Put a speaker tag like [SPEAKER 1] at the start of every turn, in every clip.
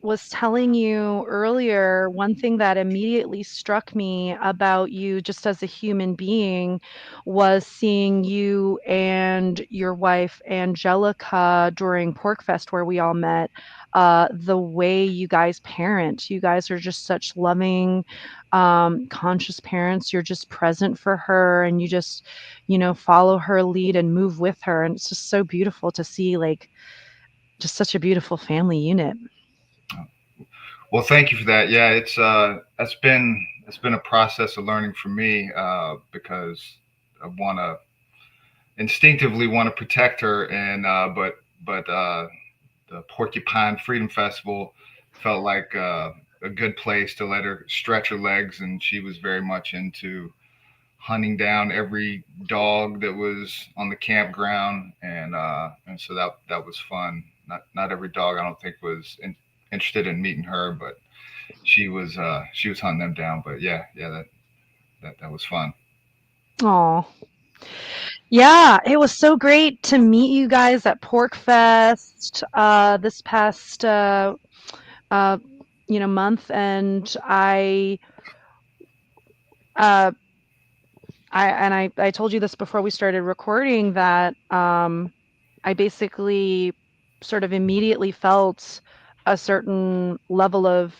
[SPEAKER 1] was telling you earlier, one thing that immediately struck me about you just as a human being was seeing you and your wife Angelica during Porkfest where we all met. The way you guys parent, you guys are just such loving, conscious parents. You're just present for her and you just, follow her lead and move with her. And it's just so beautiful to see, like, just such a beautiful family unit.
[SPEAKER 2] Well, thank you for that. Yeah, it's been a process of learning for me because I want to instinctively want to protect her, and but the Porcupine Freedom Festival felt like a good place to let her stretch her legs, and she was very much into hunting down every dog that was on the campground, and so that was fun. Not every dog I don't think was interested in meeting her, but she was hunting them down. But yeah, that was fun.
[SPEAKER 1] Oh, yeah, it was so great to meet you guys at Porkfest this past uh, month, and uh, I told you this before we started recording that I basically sort of immediately felt a certain level of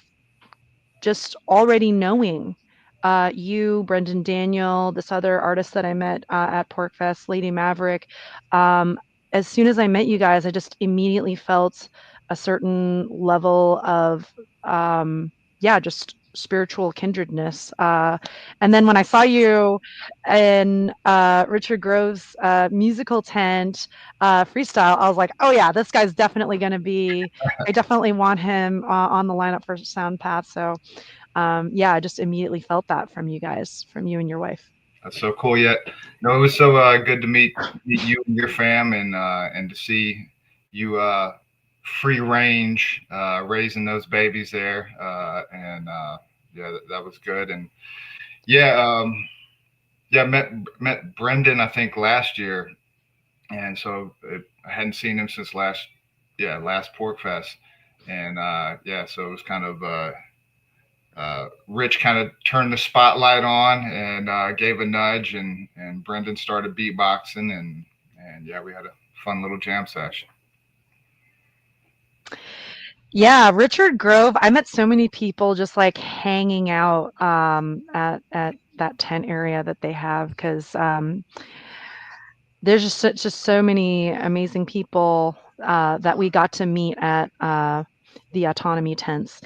[SPEAKER 1] just already knowing you, Brendan Daniel, this other artist that I met at Porkfest, Lady Maverick. Um, as soon as I met you guys, I just immediately felt a certain level of, yeah, just spiritual kindredness. And then when I saw you in Richard Grove's musical tent freestyle, I was like, oh, yeah, this guy's definitely going to be, I definitely want him on the lineup for Soundpath. So, yeah, I just immediately felt that from you guys, from you and your wife.
[SPEAKER 2] That's so cool. Yet, no, it was so good to meet you and your fam, and to see you free range raising those babies there, and yeah, that was good. And yeah, yeah, met Brendan I think last year, and so I hadn't seen him since last Pork Fest, and yeah, so it was kind of Rich kind of turned the spotlight on and gave a nudge, and Brendan started beatboxing, and yeah, we had a fun little jam session.
[SPEAKER 1] Yeah, Richard Grove, I met so many people just like hanging out at that tent area that they have because there's just so many amazing people that we got to meet at the autonomy tents.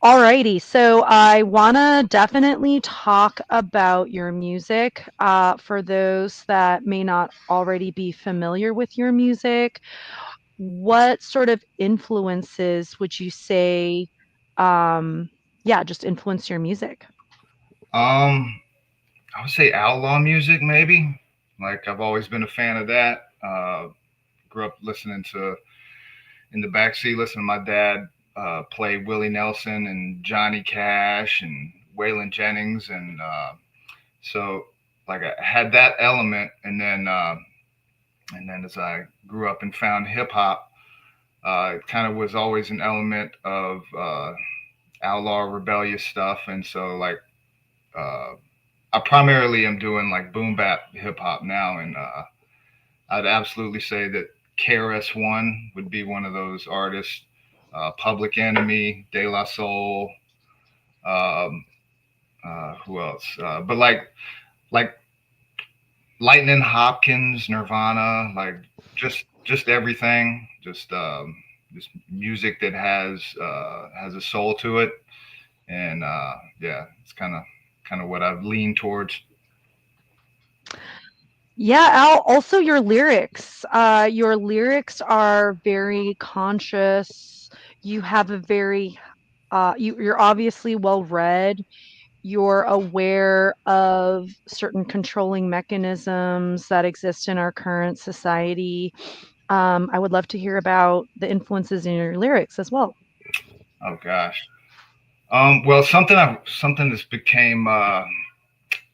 [SPEAKER 1] Alrighty, so I want to definitely talk about your music for those that may not already be familiar with your music. What sort of influences would you say, um, yeah, just influence your music?
[SPEAKER 2] I would say outlaw music, maybe. Like I've always been a fan of that. Grew up listening to in the backseat, listening to my dad play Willie Nelson and Johnny Cash and Waylon Jennings, and so like I had that element, and then as I grew up and found hip hop, it kind of was always an element of outlaw rebellious stuff, and so like uh, I primarily am doing like boom bap hip hop now, and I'd absolutely say that KRS-One would be one of those artists. Public Enemy, De La Soul, um, who else? But like Lightning Hopkins, Nirvana, like just everything, just music that has a soul to it, and yeah, it's kind of what I've leaned towards.
[SPEAKER 1] Yeah, Al, also your lyrics. Your lyrics are very conscious. You have a very, you're obviously well read. You're aware of certain controlling mechanisms that exist in our current society. I would love to hear about the influences in your lyrics as well.
[SPEAKER 2] Oh gosh. Well, something that's became I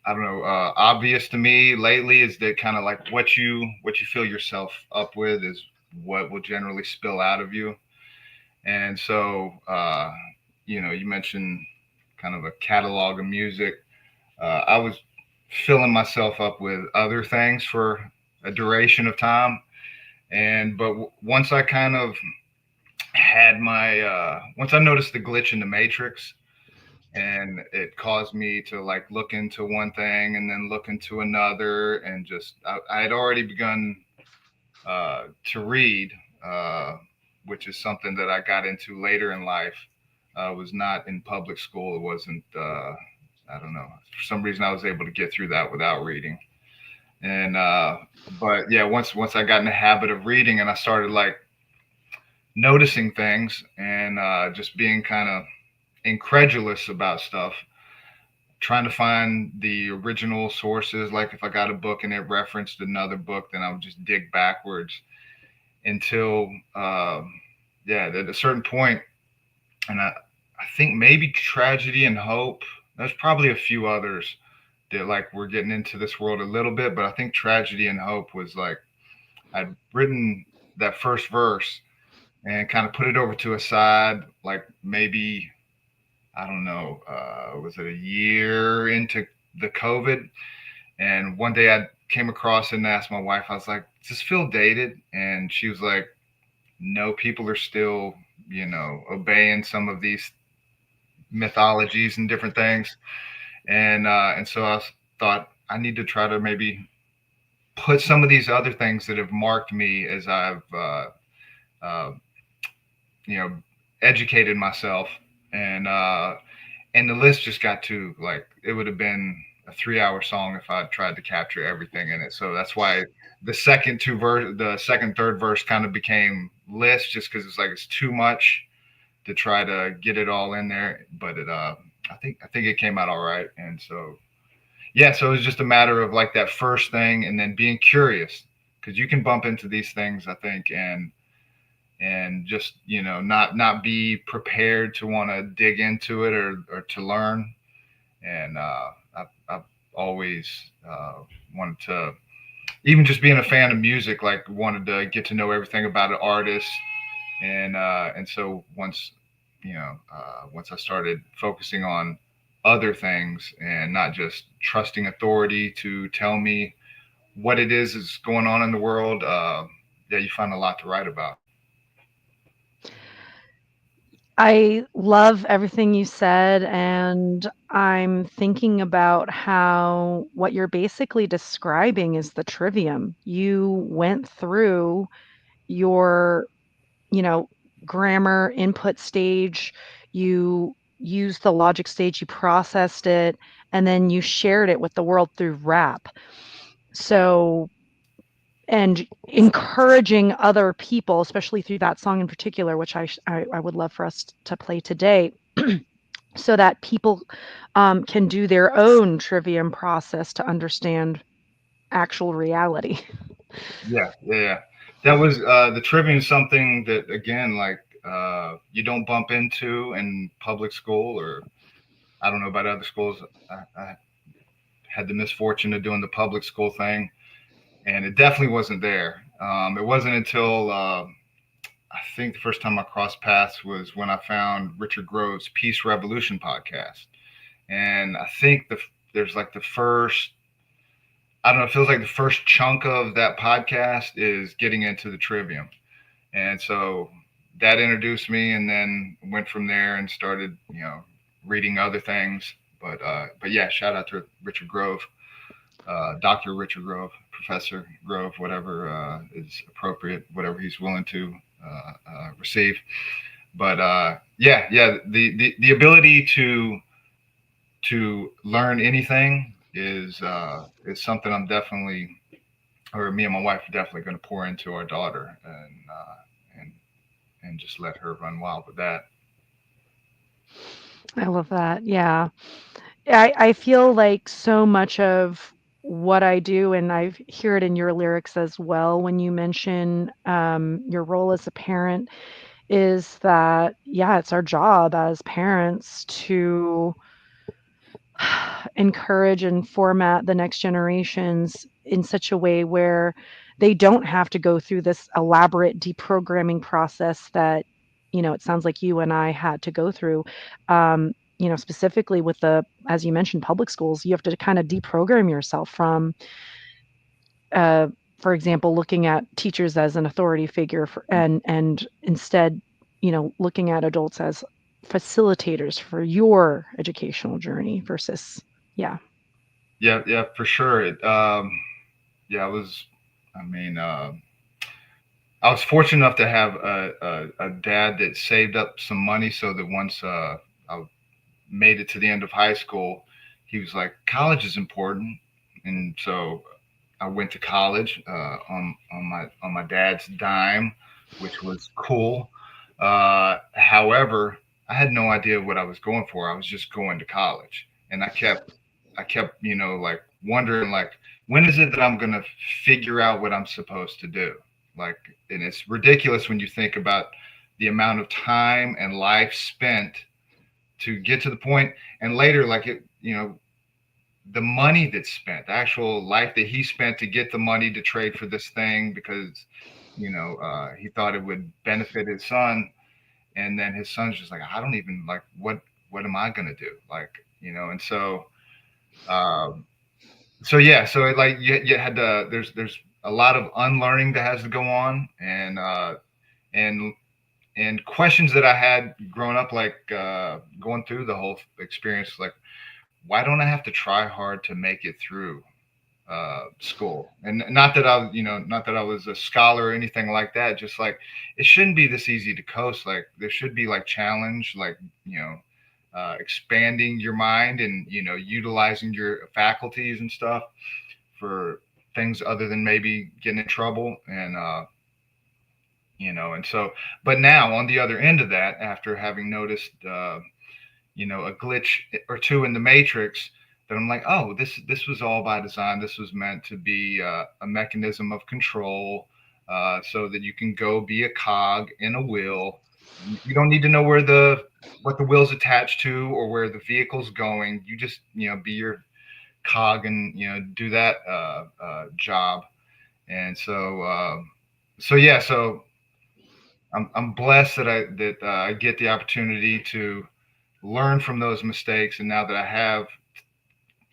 [SPEAKER 2] don't know obvious to me lately is that kind of like what you fill yourself up with is what will generally spill out of you. And so, you mentioned kind of a catalog of music. I was filling myself up with other things for a duration of time. And but once I kind of had my once I noticed the glitch in the matrix, and it caused me to like look into one thing and then look into another, and just I had already begun to read, uh, which is something that I got into later in life. Was not in public school. It wasn't. I don't know. For some reason, I was able to get through that without reading. And but yeah, once I got in the habit of reading, and I started like noticing things, and just being kind of incredulous about stuff, trying to find the original sources. Like if I got a book and it referenced another book, then I would just dig backwards until yeah, at a certain point, and I think maybe Tragedy and Hope. There's probably a few others that like we're getting into this world a little bit, but I think Tragedy and Hope was like I'd written that first verse and kind of put it over to a side, like maybe I don't know, was it a year into the COVID? And one day I came across it and asked my wife, I was like, does this feel dated? And she was like, no, people are still, obeying some of these mythologies and different things. And so thought I need to try to maybe put some of these other things that have marked me as I've, uh, you know, educated myself. And, uh, and the list just got too, like, it would have been a 3 hour song if I tried to capture everything in it. So that's why the second, third verse kind of became list, just because it's like it's too much to try to get it all in there. But I think it came out all right. And so yeah, so it was just a matter of like that first thing, and then being curious, because you can bump into these things, I think, and just not be prepared to want to dig into it, or to learn. And I've always wanted to, even just being a fan of music, like wanted to get to know everything about an artist. And so once I started focusing on other things and not just trusting authority to tell me what it is going on in the world, yeah, you find a lot to write about.
[SPEAKER 1] I love everything you said, and I'm thinking about how what you're basically describing is the trivium. You went through your, you know, grammar input stage, you used the logic stage, you processed it, and then you shared it with the world through rap. So, and encouraging other people, especially through that song in particular, which I would love for us to play today, so that people can do their own trivium process to understand actual reality.
[SPEAKER 2] Yeah, yeah, yeah. That was the trivia is something that again, like you don't bump into in public school, or I don't know about other schools. I had the misfortune of doing the public school thing, and it definitely wasn't there. It wasn't until I think the first time I crossed paths was when I found Richard Grove's Peace Revolution podcast, and I think there's like the first, I don't know, it feels like the first chunk of that podcast is getting into the Trivium. And so that introduced me, and then went from there and started, reading other things. But yeah, shout out to Richard Grove, Dr. Richard Grove, Professor Grove, whatever is appropriate, whatever he's willing to receive. But yeah, yeah, the ability to learn anything is something I'm definitely, or me and my wife are definitely going to pour into our daughter, and and just let her run wild with that.
[SPEAKER 1] I love that. Yeah. I feel like so much of what I do, and I hear it in your lyrics as well when you mention your role as a parent, is that, yeah, it's our job as parents to encourage and format the next generations in such a way where they don't have to go through this elaborate deprogramming process that it sounds like you and I had to go through. Specifically with as you mentioned, public schools, you have to kind of deprogram yourself from, uh, for example, looking at teachers as an authority figure and instead, looking at adults as facilitators for your educational journey versus, yeah.
[SPEAKER 2] Yeah, yeah, for sure. Yeah, I mean, I was fortunate enough to have a dad that saved up some money so that once I made it to the end of high school, he was like, college is important. And so I went to college on my dad's dime, which was cool. However, I had no idea what I was going for. I was just going to college, and I kept like wondering like when is it that I'm gonna figure out what I'm supposed to do? Like, and it's ridiculous when you think about the amount of time and life spent to get to the point, and later like the money that's spent, the actual life that he spent to get the money to trade for this thing because he thought it would benefit his son, and then his son's just like, I don't even like what am I gonna do, like and um, so yeah, so like you had to there's a lot of unlearning that has to go on, and and questions that I had growing up, like going through the whole experience, like why don't I have to try hard to make it through school? And not that not that I was a scholar or anything like that. Just like it shouldn't be this easy to coast. Like there should be like challenge, like expanding your mind and utilizing your faculties and stuff for things other than maybe getting in trouble. And so, but now on the other end of that, after having noticed a glitch or two in the matrix, that I'm like, oh, this was all by design. This was meant to be a mechanism of control, so that you can go be a cog in a wheel. You don't need to know what the wheel's attached to or where the vehicle's going. You just be your cog and do that job. And so yeah, so I'm blessed that I get the opportunity to learn from those mistakes, and now that I have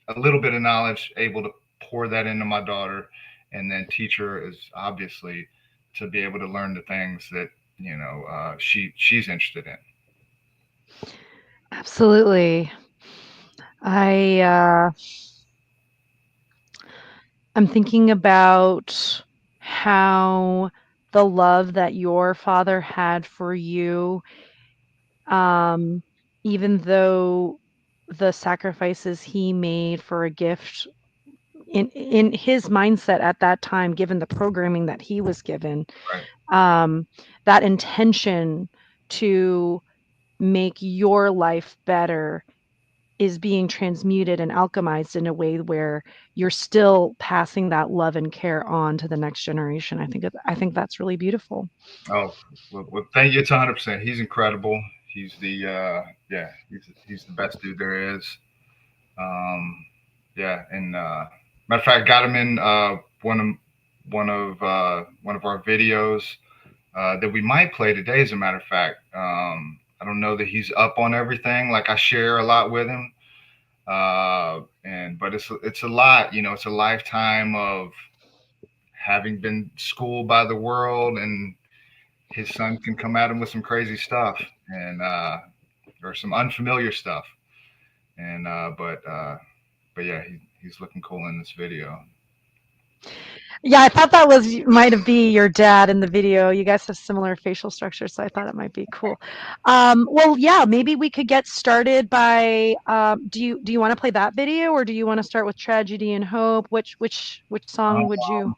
[SPEAKER 2] a little bit of knowledge, able to pour that into my daughter, and then teach her is obviously to be able to learn the things that she's interested in.
[SPEAKER 1] Absolutely. I I'm thinking about how the love that your father had for you, um, even though the sacrifices he made for a gift in his mindset at that time, given the programming that he was given,
[SPEAKER 2] Right.
[SPEAKER 1] um, that intention to make your life better is being transmuted and alchemized in a way where you're still passing that love and care on to the next generation. I think that's really beautiful.
[SPEAKER 2] Oh, well, thank you. It's 100%. He's incredible. He's the yeah, he's the best dude there is. Um, yeah, and matter of fact, got him in one of our videos that we might play today. As a matter of fact, I don't know that he's up on everything. Like I share a lot with him, and but it's a lot. It's a lifetime of having been schooled by the world, and his son can come at him with some crazy stuff and or some unfamiliar stuff. And but yeah, he's looking cool in this video.
[SPEAKER 1] Yeah, I thought that was might have be your dad in the video. You guys have similar facial structures, so I thought it might be cool. Well, yeah, maybe we could get started by. Do you want to play that video, or do you want to start with Tragedy and Hope? Which song would you?
[SPEAKER 2] Um,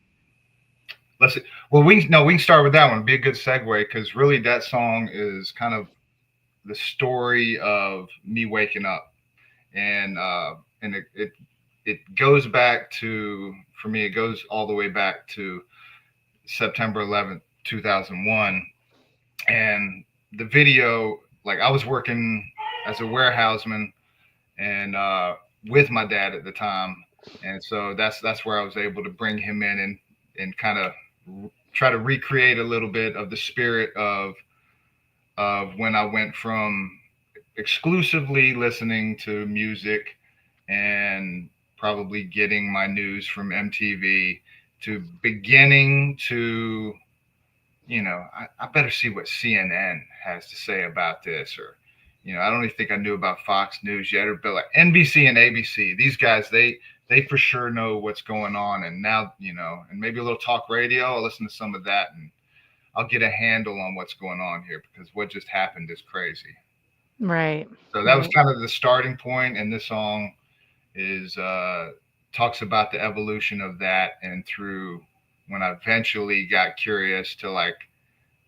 [SPEAKER 2] let's see. Well, we can start with that one. It'd be a good segue because really that song is kind of the story of me waking up, and it goes back to, for me, it goes all the way back to September 11th, 2001. And the video, like I was working as a warehouseman and with my dad at the time, and so that's where I was able to bring him in and kind of try to recreate a little bit of the spirit of of when I went from exclusively listening to music and probably getting my news from MTV to beginning to, I better see what CNN has to say about this, or, I don't even think I knew about Fox News yet, or but like NBC and ABC. These guys, they for sure know what's going on, and now, and maybe a little talk radio. I'll listen to some of that, and I'll get a handle on what's going on here because what just happened is crazy.
[SPEAKER 1] Right.
[SPEAKER 2] So that was
[SPEAKER 1] Right.
[SPEAKER 2] kind of the starting point, and this song is talks about the evolution of that, and through when I eventually got curious to like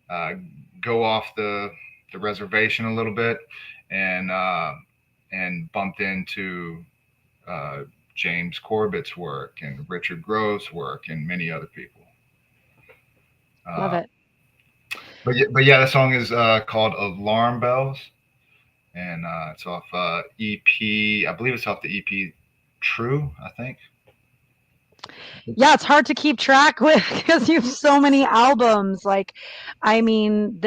[SPEAKER 2] uh, go off the reservation a little bit, and bumped into uh, James Corbett's work and Richard Grove's work and many other people.
[SPEAKER 1] Love
[SPEAKER 2] Uh,
[SPEAKER 1] it.
[SPEAKER 2] but yeah, the song is called Alarm Bells, and it's off EP. I believe it's off the EP True. I think.
[SPEAKER 1] Yeah, it's hard to keep track with because you have so many albums. Like, I mean,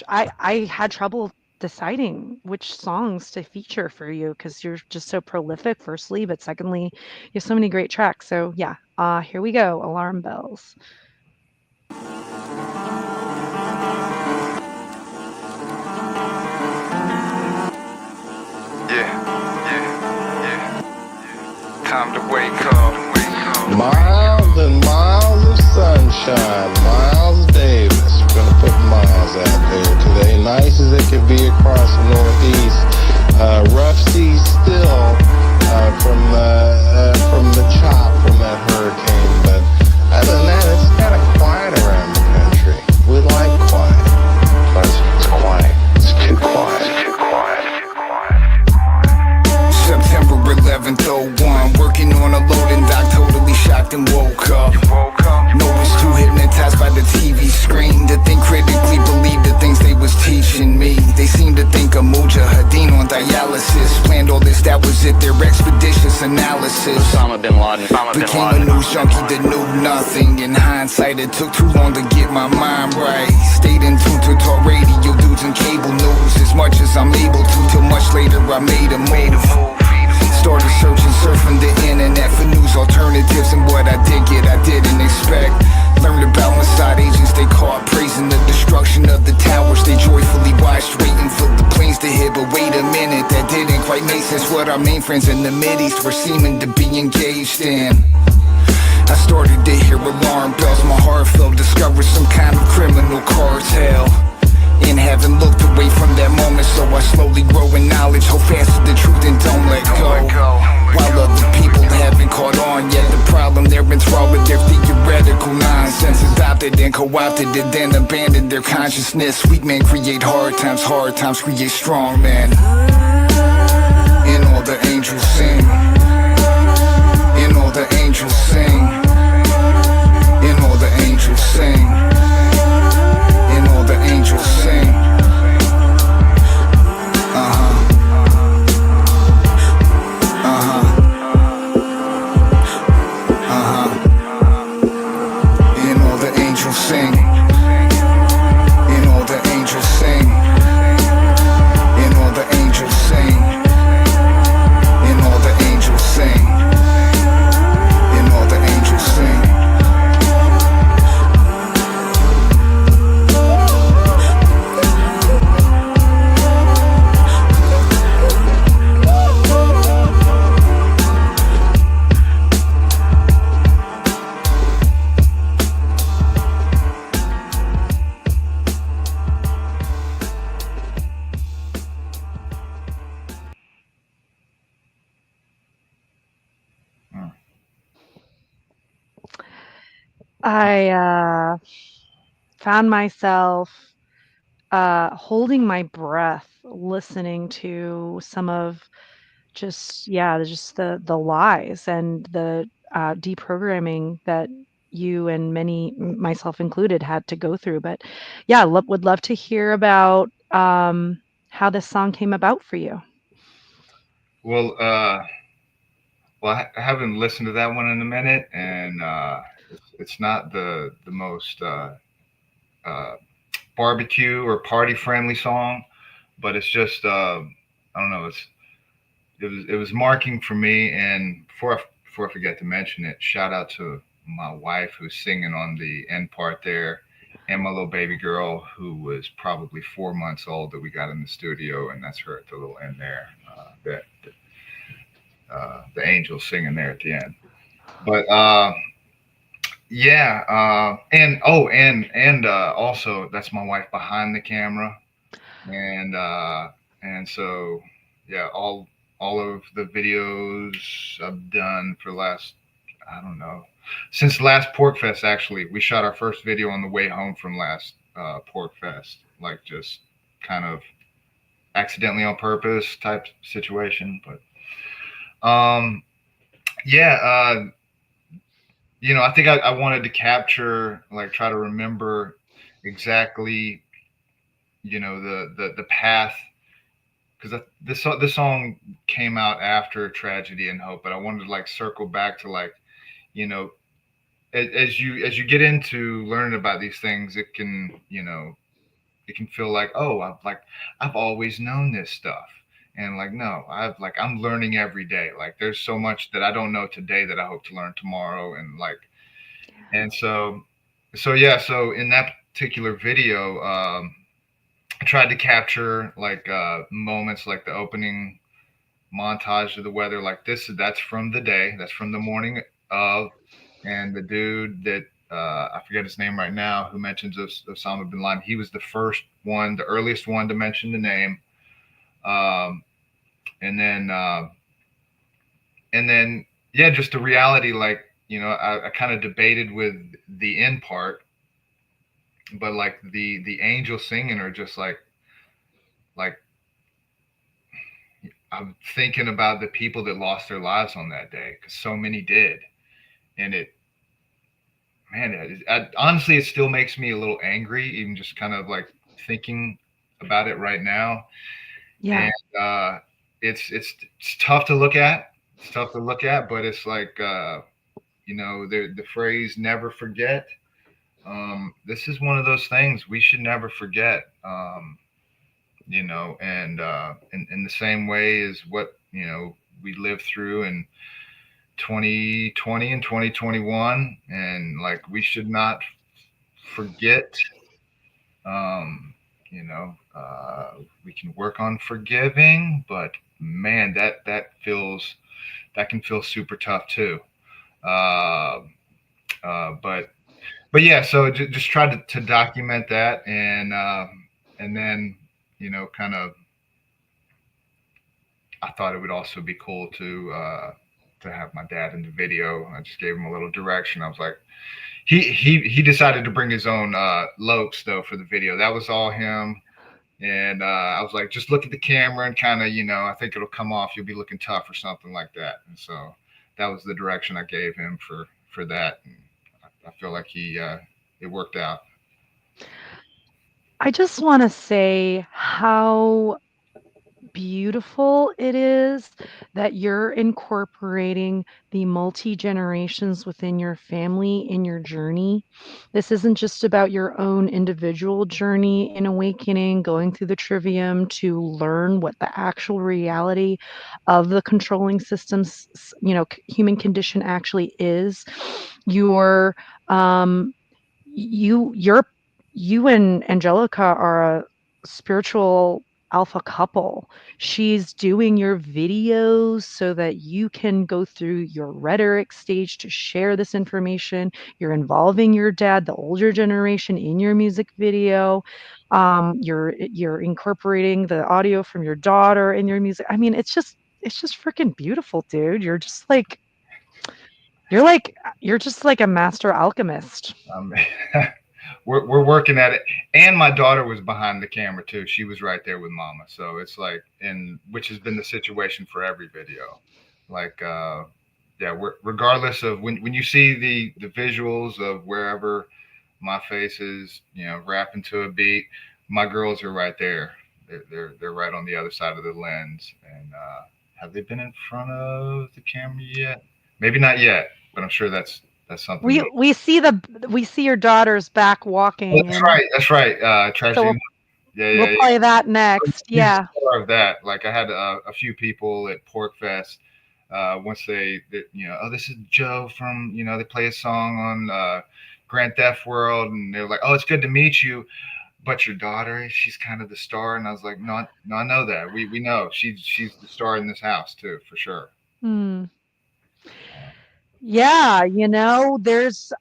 [SPEAKER 1] I had trouble deciding which songs to feature for you because you're just so prolific, firstly, but secondly, you have so many great tracks. So yeah, here we go. Alarm bells.
[SPEAKER 3] Yeah, yeah, yeah. Time to wake up.
[SPEAKER 4] Miles and miles of sunshine. Miles Davis. We're gonna put Miles out there today. Nice as it could be across the Northeast. Rough seas still from the chop from that hurricane. But other than that, it's kind of quiet around the country. We like quiet. But it's quiet. It's too quiet.
[SPEAKER 3] September 11th, 01. Working on a loading dock, totally shocked and woke up. No, was too hypnotized by the TV screen to think critically, believe the things they was teaching me. They seemed to think of Mujahideen on dialysis. Planned all this, that was it, their expeditious analysis.
[SPEAKER 5] Osama bin Laden.
[SPEAKER 3] Became a news junkie that knew nothing. In hindsight, it took too long to get my mind right. Stayed in tune to talk radio dudes and cable news as much as I'm able to, till much later I made a move. Started searching, surfing the internet for news alternatives, and what I did get, I didn't expect. Learned about Mossad agents they caught, praising the destruction of the towers they joyfully watched, waiting for the planes to hit. But wait a minute, that didn't quite make sense. What our main friends in the Mideast were seeming to be engaged in. I started to hear alarm bells, my heart felt, discovered some kind of criminal cartel. And haven't looked away from that moment, so I slowly grow in knowledge. Hold fast to the truth and don't let go. While other people haven't caught on yet, the problem they're enthralled with their theoretical nonsense. Adopted and co-opted and then abandoned their consciousness. Weak men create hard times create strong men. And all the angels sing. And all the angels sing. And all the angels sing. And all the angels sing. And all the angels sing. And all the angels sing. And all the angels sing. And all the angels sing. And all the angels sing.
[SPEAKER 1] I found myself holding my breath, listening to some of just the lies and the deprogramming that you and myself included, had to go through. But yeah, would love to hear about how this song came about for you.
[SPEAKER 2] Well, I haven't listened to that one in a minute, and it's not the most uh, barbecue or party friendly song, but it's just I don't know. It was marking for me. And before I forget to mention it, shout out to my wife who's singing on the end part there, and my little baby girl who was probably 4 months old that we got in the studio, and that's her at the little end there. The angel singing there at the end. But yeah, and also that's my wife behind the camera, and so yeah, all of the videos I've done for the last, I don't know, since last Pork Fest. Actually, we shot our first video on the way home from last Pork Fest, like just kind of accidentally on purpose type situation. But yeah, I think I wanted to capture, like, try to remember exactly, the path, because this song came out after Tragedy and Hope, but I wanted to like circle back to, like, you know as you get into learning about these things, it can feel like, oh, I've always known this stuff. And like, no, I'm learning every day. Like, there's so much that I don't know today that I hope to learn tomorrow. And like, and so yeah, so in that particular video, I tried to capture like moments like the opening montage of the weather, like that's from the day, that's from the morning of. And the dude that I forget his name right now, who mentions Osama bin Laden, he was the first one, the earliest one to mention the name. Um, and then yeah, just the reality, like, I kind of debated with the end part, but like the angel singing are just like I'm thinking about the people that lost their lives on that day, because so many did. And honestly, it still makes me a little angry, even just kind of like thinking about it right now.
[SPEAKER 1] Yeah.
[SPEAKER 2] And it's tough to look at. It's tough to look at, but it's like, the phrase "never forget." This is one of those things we should never forget. And in the same way as what we lived through in 2020 and 2021, and like, we should not forget. um we can work on forgiving, but man, that can feel super tough too. uh, but yeah, so just try to document that. And then, kind of, I thought it would also be cool to have my dad in the video. I just gave him a little direction. I was like, he decided to bring his own lokes though for the video. That was all him. And I was like, just look at the camera and kind of, I think it'll come off. You'll be looking tough or something like that. And so that was the direction I gave him for that. And I feel like it worked out.
[SPEAKER 1] I just want to say how beautiful it is that you're incorporating the multi generations within your family in your journey. This isn't just about your own individual journey in awakening, going through the trivium to learn what the actual reality of the controlling systems, human condition actually is. Your you're you and Angelica are a spiritual alpha couple. She's doing your videos so that you can go through your rhetoric stage to share this information. You're involving your dad, the older generation, in your music video. You're incorporating the audio from your daughter in your music. I mean, it's just freaking beautiful, dude. You're just like a master alchemist.
[SPEAKER 2] Um, we're working at it. And my daughter was behind the camera too. She was right there with mama. So it's like, and which has been the situation for every video. Like, yeah, regardless of when you see the visuals of wherever my face is, rapping to a beat, my girls are right there. They're right on the other side of the lens. And have they been in front of the camera yet? Maybe not yet, but I'm sure that's that's something
[SPEAKER 1] We
[SPEAKER 2] that.
[SPEAKER 1] we see the we see your daughters back
[SPEAKER 2] Oh,
[SPEAKER 1] walking,
[SPEAKER 2] that's
[SPEAKER 1] and
[SPEAKER 2] right. That's right.
[SPEAKER 1] so
[SPEAKER 2] Tragedy. Yeah,
[SPEAKER 1] we'll
[SPEAKER 2] yeah, yeah.
[SPEAKER 1] play that next.
[SPEAKER 2] Huge
[SPEAKER 1] Yeah.
[SPEAKER 2] star of that. Like I had a few people at Pork Fest. Once oh, this is Joe from, they play a song on Grand Theft World, and they're like, oh, it's good to meet you. But your daughter, she's kind of the star, and I was like, no, no, I know that. We know she's the star in this house too, for sure.
[SPEAKER 1] Hmm. Yeah,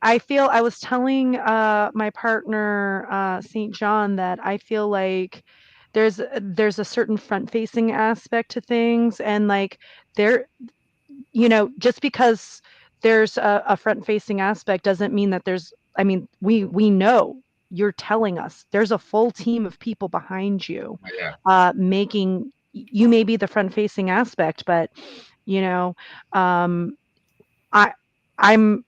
[SPEAKER 1] I feel I was telling my partner St. John that I feel like there's a certain front-facing aspect to things, and like there just because there's a front-facing aspect doesn't mean that I mean, we know you're telling us there's a full team of people behind you
[SPEAKER 2] Yeah,
[SPEAKER 1] making you may be the front-facing aspect, but you know um I I'm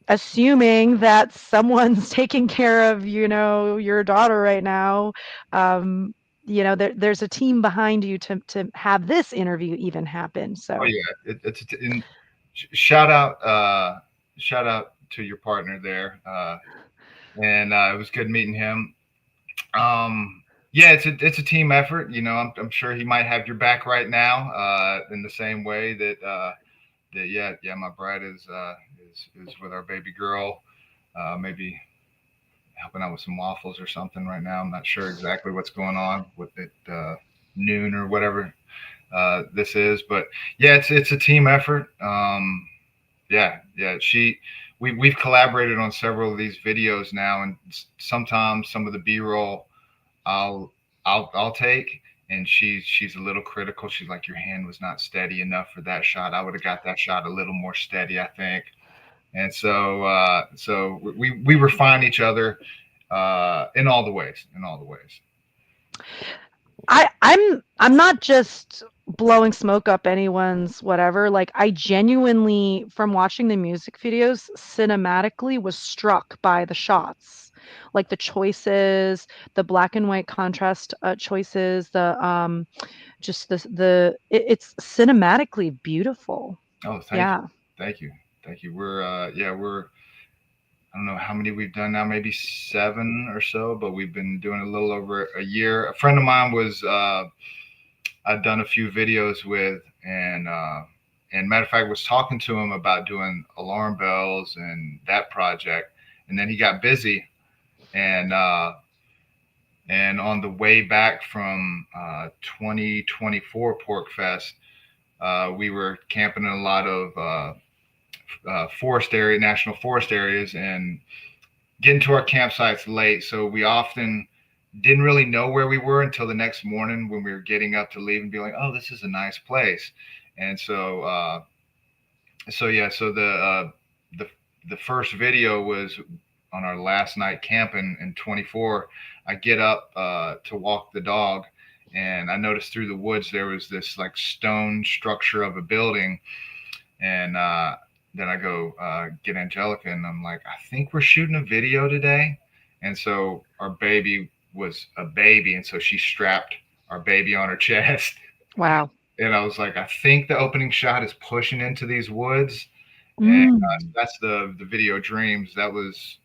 [SPEAKER 1] assuming that someone's taking care of, your daughter right now. Um, there's a team behind you to have this interview even happen.
[SPEAKER 2] oh
[SPEAKER 1] So
[SPEAKER 2] yeah. And shout out, shout out to your partner there, and it was good meeting him. Yeah, it's a team effort. I'm sure he might have your back right now, in the same way that yeah, my bride is with our baby girl, maybe helping out with some waffles or something right now. I'm not sure exactly what's going on with it, noon or whatever this is, but yeah, it's a team effort. Yeah, yeah. We've collaborated on several of these videos now, and sometimes some of the B-roll I'll I'll take, and she's a little critical. She's like, your hand was not steady enough for that shot. I would have got that shot a little more steady, I think. And so we refine each other in all the ways, in all the ways.
[SPEAKER 1] I'm not just blowing smoke up anyone's whatever. Like I genuinely, from watching the music videos, cinematically was struck by the shots, like the choices, the black and white contrast choices, the just it's cinematically beautiful.
[SPEAKER 2] Oh, thank you,
[SPEAKER 1] Yeah.
[SPEAKER 2] thank you, thank you. We're I don't know how many we've done now, maybe seven or so, but we've been doing a little over a year. A friend of mine was I'd done a few videos with, and matter of fact, was talking to him about doing alarm bells and that project, and then he got busy, and on the way back from 2024 Pork Fest, we were camping in a lot of national forest areas, and getting to our campsites late. So we often didn't really know where we were until the next morning when we were getting up to leave and be like, oh, this is a nice place. And so yeah, so the the first video was on our last night camping in 24. I get up to walk the dog, and I noticed through the woods there was this like stone structure of a building, and then I go get Angelica, and I'm like, I think we're shooting a video today. And so our baby was a baby, and so she strapped our baby on her chest.
[SPEAKER 1] Wow.
[SPEAKER 2] And I was like, I think the opening shot is pushing into these woods, and
[SPEAKER 1] Mm.
[SPEAKER 2] that's the video Dreams. That was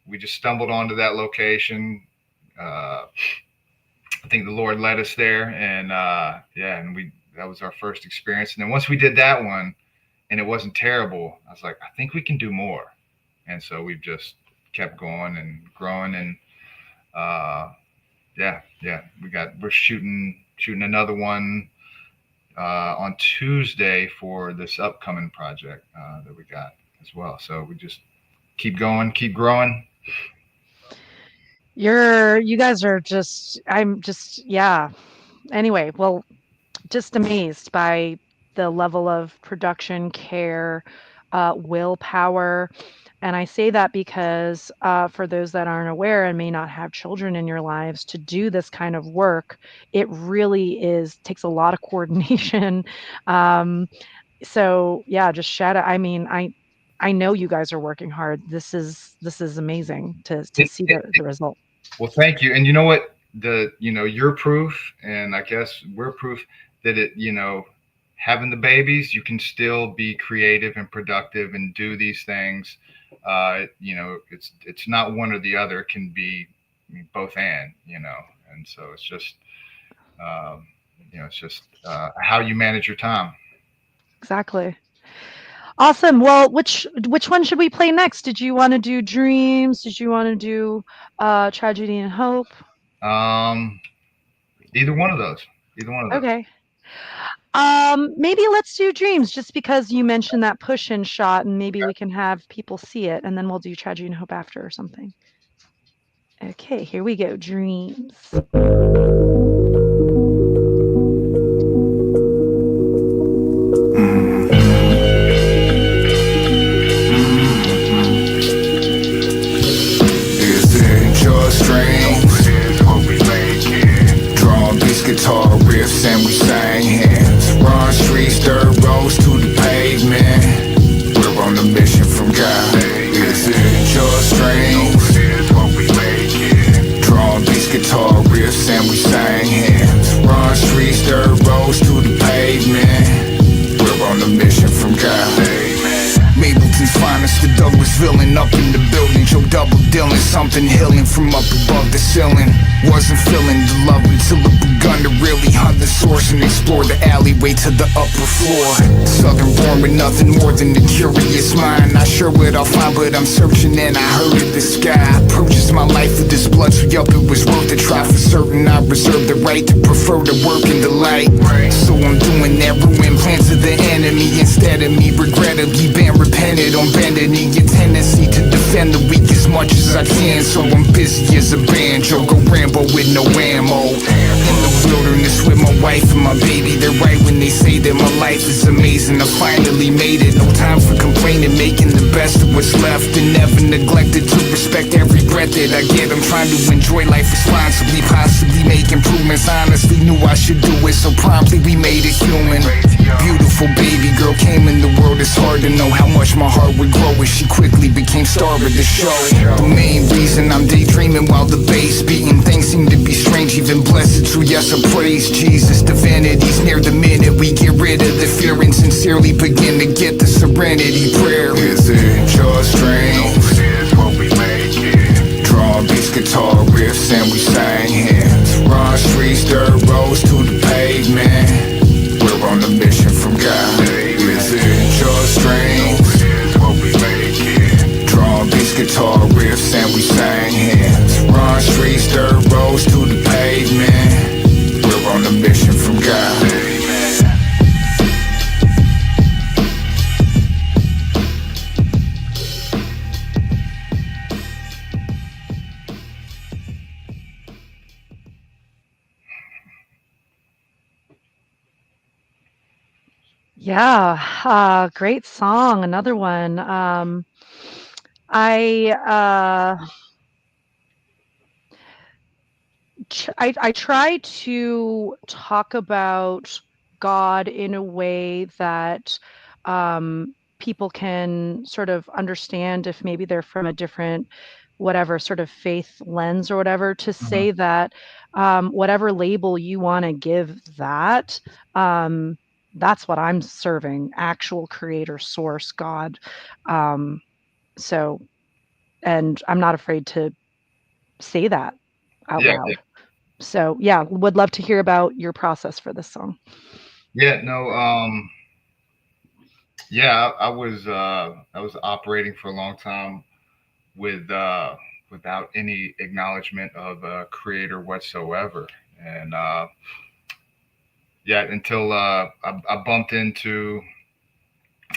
[SPEAKER 2] We just stumbled onto that location. Uh, I think the Lord led us there, and yeah, and we that was our first experience. And then once we did that one, and it wasn't terrible, I was like, I think we can do more. And so we've just kept going and growing, and yeah, yeah, we're shooting another one on Tuesday for this upcoming project that we got as well. So we just keep going, keep growing.
[SPEAKER 1] You guys are just I'm just yeah. Anyway, well, just amazed by the level of production, care, willpower. And I say that because for those that aren't aware and may not have children in your lives, to do this kind of work, it really takes a lot of coordination. Um, so yeah, just shout out. I mean, I know you guys are working hard. This is amazing to
[SPEAKER 2] It,
[SPEAKER 1] see
[SPEAKER 2] it,
[SPEAKER 1] the result.
[SPEAKER 2] well, thank you. And you know what? You're proof, and I guess we're proof that it, having the babies, you can still be creative and productive and do these things. It's not one or the other. It can be, I mean, both and so it's just um, how you manage your time.
[SPEAKER 1] Exactly. Awesome. Well, which one should we play next? Did you want to do dreams? Did you want to do tragedy and hope?
[SPEAKER 2] Um, either one of those. Either one of those.
[SPEAKER 1] Okay. Maybe let's do dreams just because you mentioned that push in shot and maybe we can have people see it and then we'll do tragedy and hope after or something. Okay, here we go. Dreams.
[SPEAKER 3] Guitar riffs and we sang hands. Run streets, dirt roads to the pavement. We're on a mission from God. Is it your strength? Drum beats, guitar riffs and we sang hands. Run streets, dirt roads to the pavement. We're on a mission from God. Mableton's finest, the Douglas villain up in the building. Jo-DBL, something healing from up above the ceiling. Wasn't feeling the love until it begun to really hunt the source and explore the alleyway to the upper floor. Southern born with nothing more than a curious mind. Not sure what I'll find, but I'm searching and I heard of the sky. I purchased my life with this blood, so yup, it was worth a try. For certain, I reserve the right to prefer to work in the light. So I'm doing that, ruin plans of the enemy instead of me regrettably being repented on bending your tendency to defend the weak as much as I can. So I'm busy as a banjo, go Rambo with no ammo. In the wilderness with my wife and my baby. They're right when they say that my life is amazing. I finally made it, no time for complaining, making the best of what's left. And never neglected to respect every breath that I get. I'm trying to enjoy life responsibly, possibly make improvements. Honestly knew I should do it, so promptly we made it human. Beautiful baby girl came in the world, it's hard to know how much my heart would grow as she quickly became star of the show. The main reason I'm daydreaming while the bass beating, things seem to be strange, even blessed. So yes, I praise Jesus. Divinity's near the minute we get rid of the fear and sincerely begin to get the serenity prayer. Is it your strength? Drum beats, guitar riffs and we sang hands. Run streets, dirt roads to the pavement. We're on a mission from God. Is it your strength? Drum beats, guitar riffs and we sang hands. Run streets, dirt roads to the pavement. We're on a mission from God.
[SPEAKER 1] Yeah, great song. Another one. I I try to talk about God in a way that people can sort of understand if maybe they're from a different, whatever sort of faith lens or whatever, to
[SPEAKER 2] Mhm.
[SPEAKER 1] say that whatever label you want to give that, that's what I'm serving, actual creator, source, God. Um, so, and I'm not afraid to say that out
[SPEAKER 2] Yeah,
[SPEAKER 1] loud. So yeah, would love to hear about your process for this song.
[SPEAKER 2] yeah, no, yeah. I was operating for a long time with without any acknowledgement of a creator whatsoever, and yeah, until I bumped into.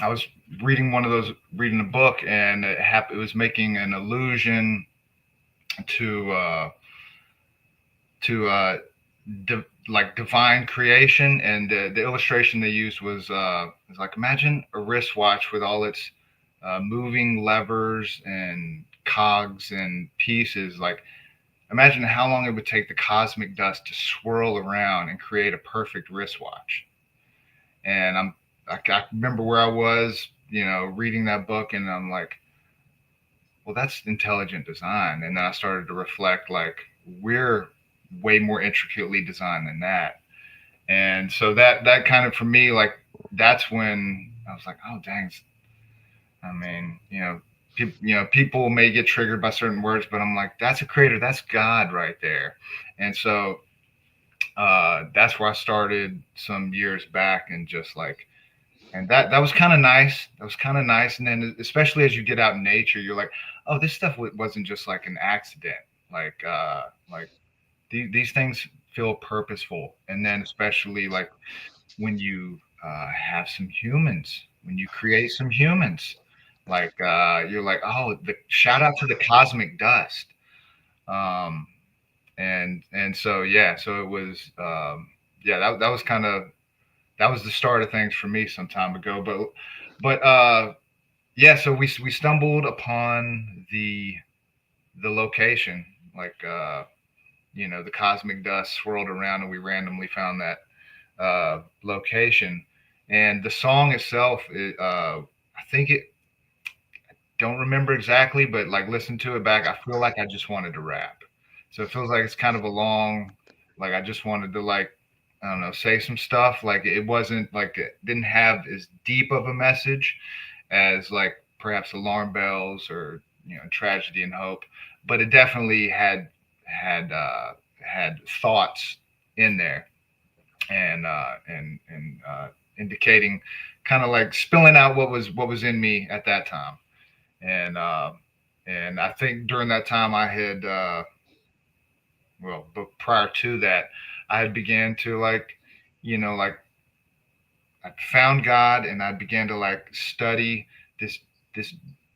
[SPEAKER 2] I was reading a book, and it was making an allusion to to like divine creation, and the illustration they used was like, imagine a wristwatch with all its moving levers and cogs and pieces. Like, imagine how long it would take the cosmic dust to swirl around and create a perfect wristwatch. And I remember where I was, reading that book, and I'm like, well, that's intelligent design. And then I started to reflect, like, we're way more intricately designed than that. And so that kind of, for me, like, that's when I was like, oh dang, I mean, people may get triggered by certain words, but I'm like, that's a creator, that's God right there. And so that's where I started some years back, and just like, and that was kind of nice. That was kind of nice. And then, especially as you get out in nature, you're like, oh, this stuff wasn't just like an accident. Like these things feel purposeful. And then, especially like when you have some humans, when you create some humans, like you're like, oh, the shout out to the cosmic dust. Um, and so yeah, so it was yeah, that was kind of, that was the start of things for me some time ago. But yeah, so we stumbled upon the location, like the cosmic dust swirled around, and we randomly found that location. And the song itself, I think it, don't remember exactly, but like listen to it back, I feel like I just wanted to rap. So it feels like it's kind of a long, like I just wanted to, like, I don't know, say some stuff. Like it wasn't like, it didn't have as deep of a message as like perhaps Alarm Bells or Tragedy and Hope, but it definitely had thoughts in there, and indicating, kind of like spilling out what was in me at that time. And I think during that time I had, well, but prior to that, I had began to, like, like, I found God, and I began to like study this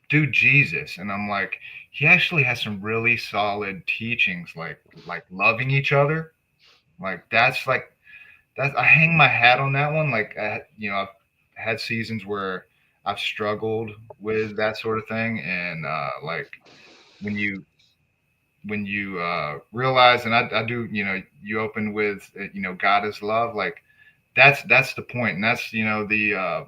[SPEAKER 2] dude Jesus, and I'm like, he actually has some really solid teachings, like loving each other. Like that's, I hang my hat on that one. Like, I've had seasons where I've struggled with that sort of thing, and like when you realize, and I do, you open with, God is love. Like that's the point, and that's, the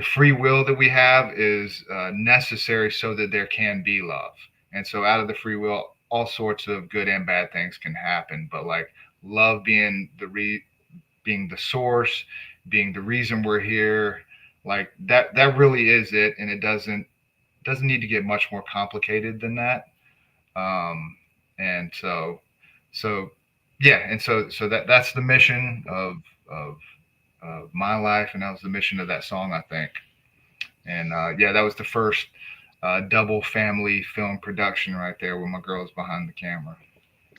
[SPEAKER 2] free will that we have is necessary so that there can be love. And so out of the free will, all sorts of good and bad things can happen. But like love being being the source, being the reason we're here, like that really is it, and it doesn't need to get much more complicated than that. And so yeah, and so that's the mission of my life, and that was the mission of that song, I think. And yeah, that was the first double family film production right there, where my girl's behind the camera.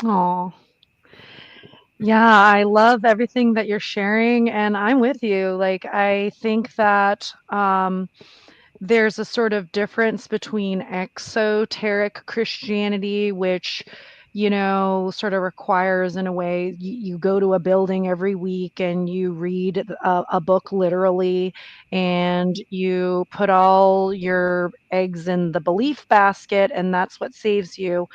[SPEAKER 1] Oh, yeah, I love everything that you're sharing, and I'm with you. Like, I think that there's a sort of difference between exoteric Christianity, which, sort of requires, in a way, you go to a building every week and you read a book literally, and you put all your eggs in the belief basket, and that's what saves you,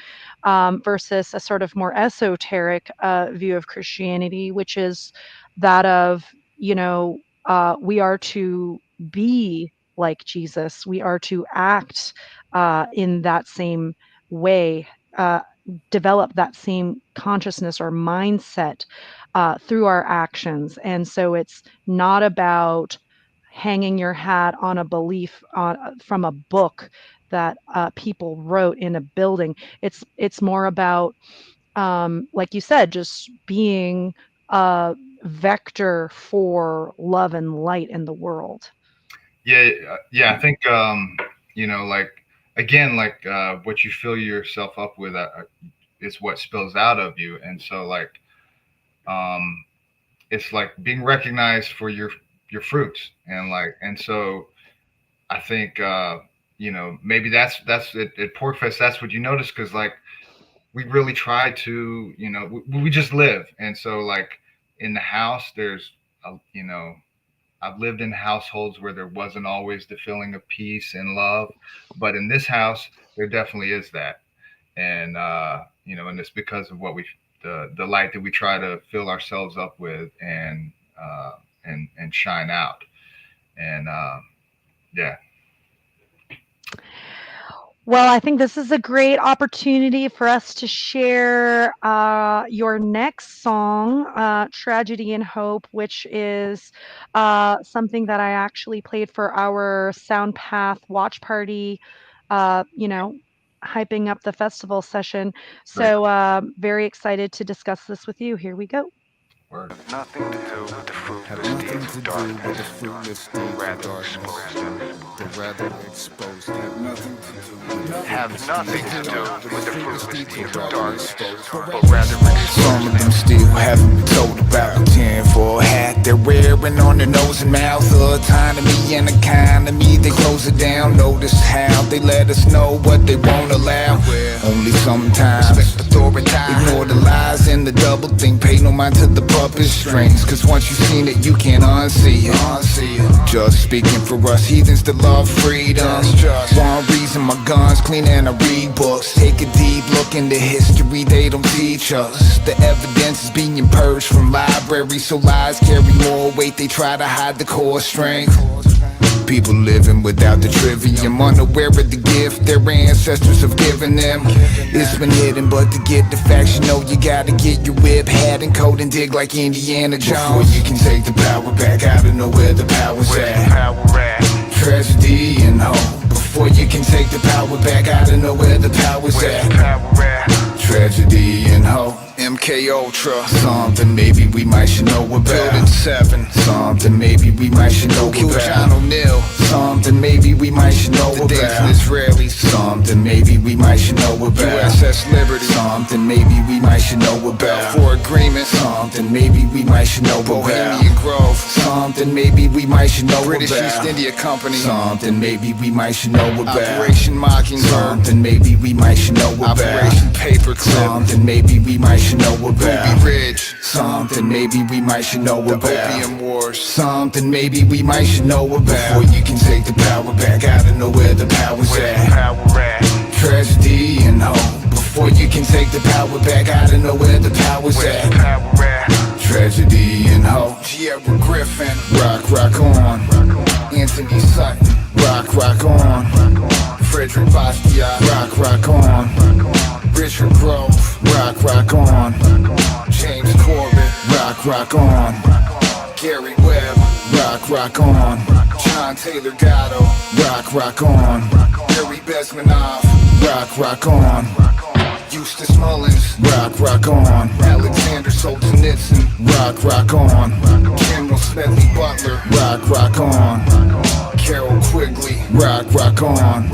[SPEAKER 1] versus a sort of more esoteric view of Christianity, which is that of, we are to be like Jesus. We are to act in that same way, uh, develop that same consciousness or mindset through our actions. And so it's not about hanging your hat on a belief from a book that people wrote in a building. It's more about, like you said, just being a vector for love and light in the world.
[SPEAKER 2] Yeah, yeah. I think, like, again, like what you fill yourself up with is what spills out of you, and so like, um, it's like being recognized for your fruits, and like, and so I think, maybe that's at Porkfest. That's what you notice, because like we really try to, we just live, and so like in the house, there's a, I've lived in households where there wasn't always the feeling of peace and love, but in this house, there definitely is that. And and it's because of what we, the light that we try to fill ourselves up with, and shine out. And yeah.
[SPEAKER 1] Well, I think this is a great opportunity for us to share your next song, Tragedy and Hope, which is something that I actually played for our Soundpath watch party, you know, hyping up the festival session.
[SPEAKER 2] Very
[SPEAKER 1] So, very excited to discuss this with you. Here we go.
[SPEAKER 2] word.
[SPEAKER 3] Nothing to do with the
[SPEAKER 5] Have
[SPEAKER 3] fruitless
[SPEAKER 5] nothing
[SPEAKER 3] deeds
[SPEAKER 5] to
[SPEAKER 3] of
[SPEAKER 5] do with the
[SPEAKER 3] darkness,
[SPEAKER 5] fruitless
[SPEAKER 3] but
[SPEAKER 5] deeds of
[SPEAKER 3] rather
[SPEAKER 5] darkness,
[SPEAKER 3] expose them.
[SPEAKER 5] but rather expose them. Have nothing to do with the
[SPEAKER 3] Have
[SPEAKER 5] fruitless
[SPEAKER 3] nothing
[SPEAKER 5] deeds
[SPEAKER 3] to
[SPEAKER 5] of
[SPEAKER 3] do
[SPEAKER 5] darkness,
[SPEAKER 3] with the
[SPEAKER 5] fruitless
[SPEAKER 3] fruitless
[SPEAKER 5] deeds
[SPEAKER 3] deeds
[SPEAKER 5] of
[SPEAKER 3] of
[SPEAKER 5] darkness,
[SPEAKER 3] darkness,
[SPEAKER 5] but
[SPEAKER 3] but
[SPEAKER 5] rather
[SPEAKER 3] rather
[SPEAKER 5] expose
[SPEAKER 3] expose
[SPEAKER 6] Some of
[SPEAKER 3] them.
[SPEAKER 6] them still haven't been told about the tinfoil hat they're wearing on their nose and mouth. Autonomy and economy, they close it down. Notice how they let us know what they won't allow. Only sometimes ignore the lies and the double think. Pay no mind to the puppet strings, cause once you've seen it, you can't unsee it. Just speaking for us heathens that love freedom. One reason my gun's clean and I read books. Take a deep look into history, they don't teach us. The evidence is being purged from libraries, so lies carry more weight, they try to hide the core strength. People living without the trivium, unaware of the gift their ancestors have given them. It's been hidden, but to get the facts, you know you gotta get your whip, hat and coat and dig like Indiana Jones. Before you can take the power back, gotta know where the power's
[SPEAKER 3] Where's the
[SPEAKER 6] at.
[SPEAKER 3] power at?
[SPEAKER 6] Tragedy and hope. Before you can take the power back, gotta know where the power's
[SPEAKER 3] Where's the
[SPEAKER 6] at.
[SPEAKER 3] power at?
[SPEAKER 6] Tragedy and hope. MK Ultra. Something maybe we might should know about. Building 7. Something maybe we might should know
[SPEAKER 3] Kill
[SPEAKER 6] about.
[SPEAKER 3] John
[SPEAKER 6] O'Neal. Something maybe we might should know
[SPEAKER 3] The
[SPEAKER 6] about.
[SPEAKER 3] dancing
[SPEAKER 6] Israelis. Something maybe we might should know about. USS Liberty. Something maybe we might should know about. For agreement. Something maybe we might should know about.
[SPEAKER 3] Bohemian Grove.
[SPEAKER 6] Something maybe we might should know
[SPEAKER 3] British
[SPEAKER 6] about.
[SPEAKER 3] East India Company.
[SPEAKER 6] Something maybe we might should know about.
[SPEAKER 3] Operation Mockingbird.
[SPEAKER 6] Something maybe we might should know about.
[SPEAKER 3] Operation Paperclip.
[SPEAKER 6] Something maybe we might should know about.
[SPEAKER 3] Ruby Ridge.
[SPEAKER 6] Something maybe we might should know
[SPEAKER 3] The
[SPEAKER 6] about.
[SPEAKER 3] Opium Wars.
[SPEAKER 6] Something maybe we might should know about. Before you can take the power back, gotta know where the power's
[SPEAKER 3] Where's the
[SPEAKER 6] at.
[SPEAKER 3] power at?
[SPEAKER 6] Tragedy and hope. Before you can take the power back, gotta know where the power's
[SPEAKER 3] Where's the
[SPEAKER 6] at.
[SPEAKER 3] power at?
[SPEAKER 6] Tragedy and hope.
[SPEAKER 3] Tierra Griffin.
[SPEAKER 6] Rock on. Anthony Sutton. Rock on.
[SPEAKER 3] Frederick Bastiat.
[SPEAKER 6] Rock on.
[SPEAKER 3] Richard Grove.
[SPEAKER 6] Rock on.
[SPEAKER 3] James Corbett.
[SPEAKER 6] Rock on.
[SPEAKER 3] Gary Webb.
[SPEAKER 6] Rock on.
[SPEAKER 3] John Taylor Gatto.
[SPEAKER 6] Rock on.
[SPEAKER 3] Harry Besmanov.
[SPEAKER 6] Rock on.
[SPEAKER 3] Eustace Mullins.
[SPEAKER 6] Rock on.
[SPEAKER 3] Alexander Solzhenitsyn.
[SPEAKER 6] Rock on.
[SPEAKER 3] General Smedley Butler.
[SPEAKER 6] Rock on.
[SPEAKER 3] Carol Quigley.
[SPEAKER 6] Rock on.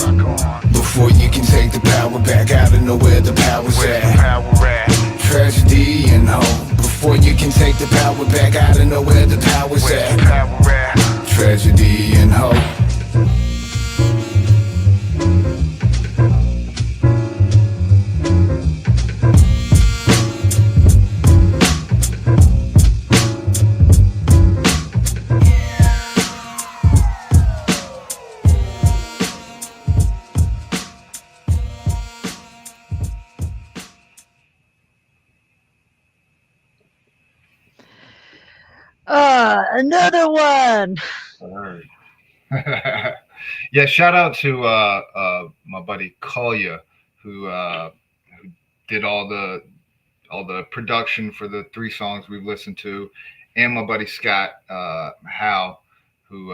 [SPEAKER 6] Before you can take the power back, gotta know where the power's
[SPEAKER 3] Where's the
[SPEAKER 6] at.
[SPEAKER 3] power at?
[SPEAKER 6] Tragedy and hope. Before you can take the power back, gotta know where the power's
[SPEAKER 3] Where's the
[SPEAKER 6] at.
[SPEAKER 3] power at?
[SPEAKER 6] Tragedy and hope.
[SPEAKER 1] Another one.
[SPEAKER 2] Word. Yeah, shout out to my buddy Kolya, who did all the production for the 3 songs we've listened to, and my buddy Scott Howe, who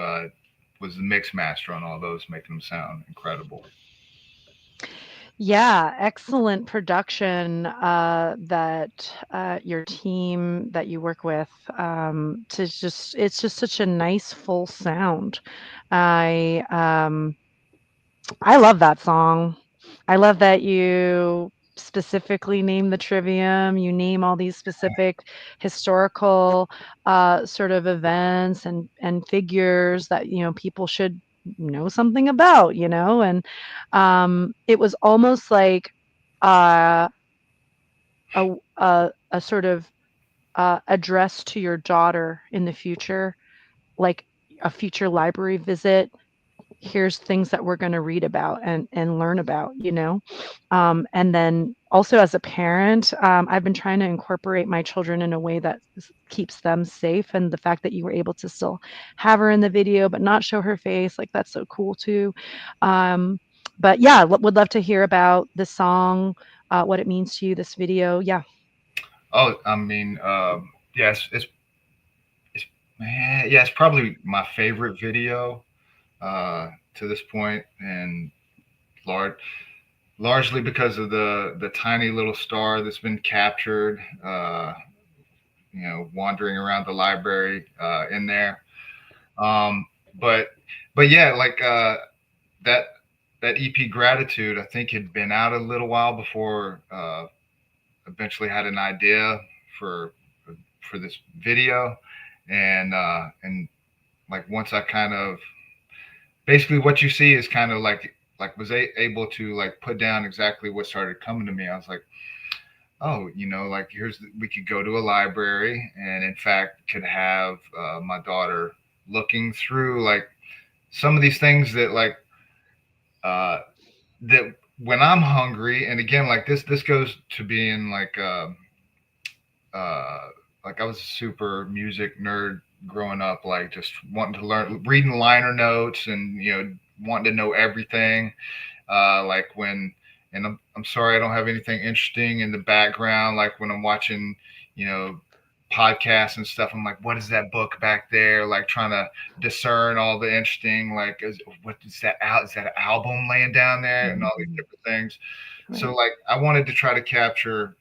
[SPEAKER 2] was the mix master on all those, making them sound incredible.
[SPEAKER 1] Yeah, excellent production that your team that you work with to just it's just such a nice full sound. I um I love that song. I love that you specifically name the trivium, you name all these specific historical sort of events and figures that people should know something about, and it was almost like uh, a sort of address to your daughter in the future, like a future library visit. Here's things that we're going to read about and learn about, and then also as a parent, I've been trying to incorporate my children in a way that keeps them safe, and the fact that you were able to still have her in the video but not show her face, like that's so cool too. um, But yeah, would love to hear about this song, what it means to you, this video. Yeah.
[SPEAKER 2] Oh, I mean, yeah, it's man, yeah, it's probably my favorite video to this point, and large largely because of the tiny little star that's been captured. Wandering around the library in there. Um, but but yeah, like that that EP Gratitude, I think had been out a little while before. Eventually had an idea for for this video, and like once I kind of basically what you see is kind of like was able to like put down exactly what started coming to me. I was like, oh, like we could go to a library and in fact could have my daughter looking through like some of these things that uh, that when I'm hungry, and again, like this goes to being uh, like I was a super music nerd growing up, like just wanting to learn, reading liner notes, and wanting to know everything. Like when, and I'm sorry, I don't have anything interesting in the background. Like when I'm watching, you know, podcasts and stuff, I'm like, what is that book back there? Like trying to discern all the interesting, like, what is that out? Is that an album laying down there, and all these
[SPEAKER 1] Mhm.
[SPEAKER 2] different things. So
[SPEAKER 1] Right.
[SPEAKER 2] like, I wanted to try to capture,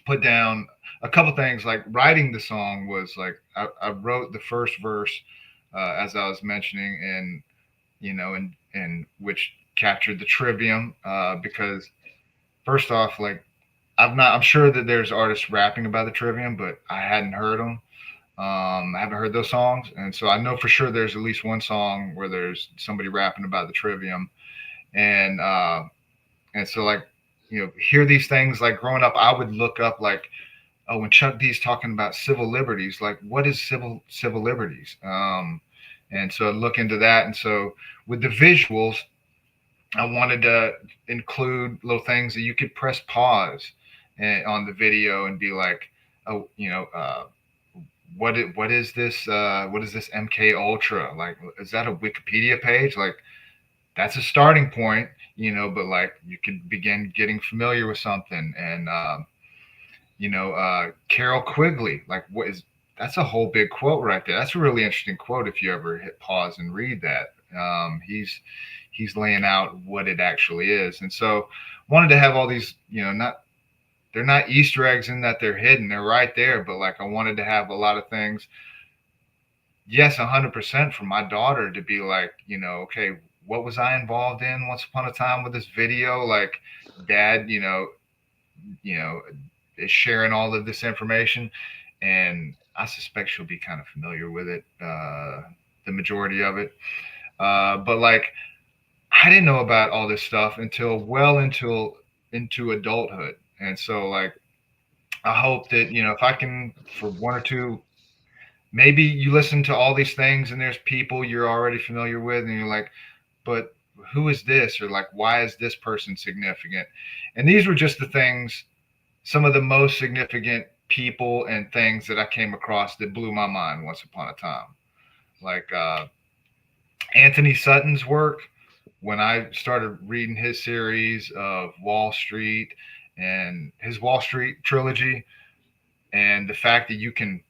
[SPEAKER 2] put down a couple things. Like writing the song was like, I wrote the first verse as I was mentioning, and and which captured the trivium because first off, like I'm sure that there's artists rapping about the trivium, but I hadn't heard them. I haven't heard those songs, and so I know for sure there's at least one song where there's somebody rapping about the trivium, and so like hear these things. Like growing up, I would look up like, oh, when Chuck D's talking about civil liberties, like what is civil liberties? And so look into that, and so with the visuals, I wanted to include little things that you could press pause on the video and be like, oh, what is this MK Ultra? Like, is that a Wikipedia page? Like, that's a starting point, but like you could begin getting familiar with something. And Carol Quigley, like, what is that's a whole big quote right there. That's a really interesting quote if you ever hit pause and read that. He's laying out what it actually is, and so wanted to have all these, not they're not Easter eggs in that they're hidden. They're right there, but like I wanted to have a lot of things. Yes, 100% for my daughter to be like, okay, what was I involved in once upon a time with this video? Like, Dad, you know, is sharing all of this information, and I suspect she'll be kind of familiar with it, the majority of it. But like, I didn't know about all this stuff until well into adulthood, and so like, I hope that if I can for one or two, maybe you listen to all these things and there's people you're already familiar with, and you're like, but who is this, or like, why is this person significant? And these were just the things, some of the most significant people and things that I came across that blew my mind once upon a time. Like Anthony Sutton's work, when I started reading his series of Wall Street and his Wall Street trilogy, and the fact that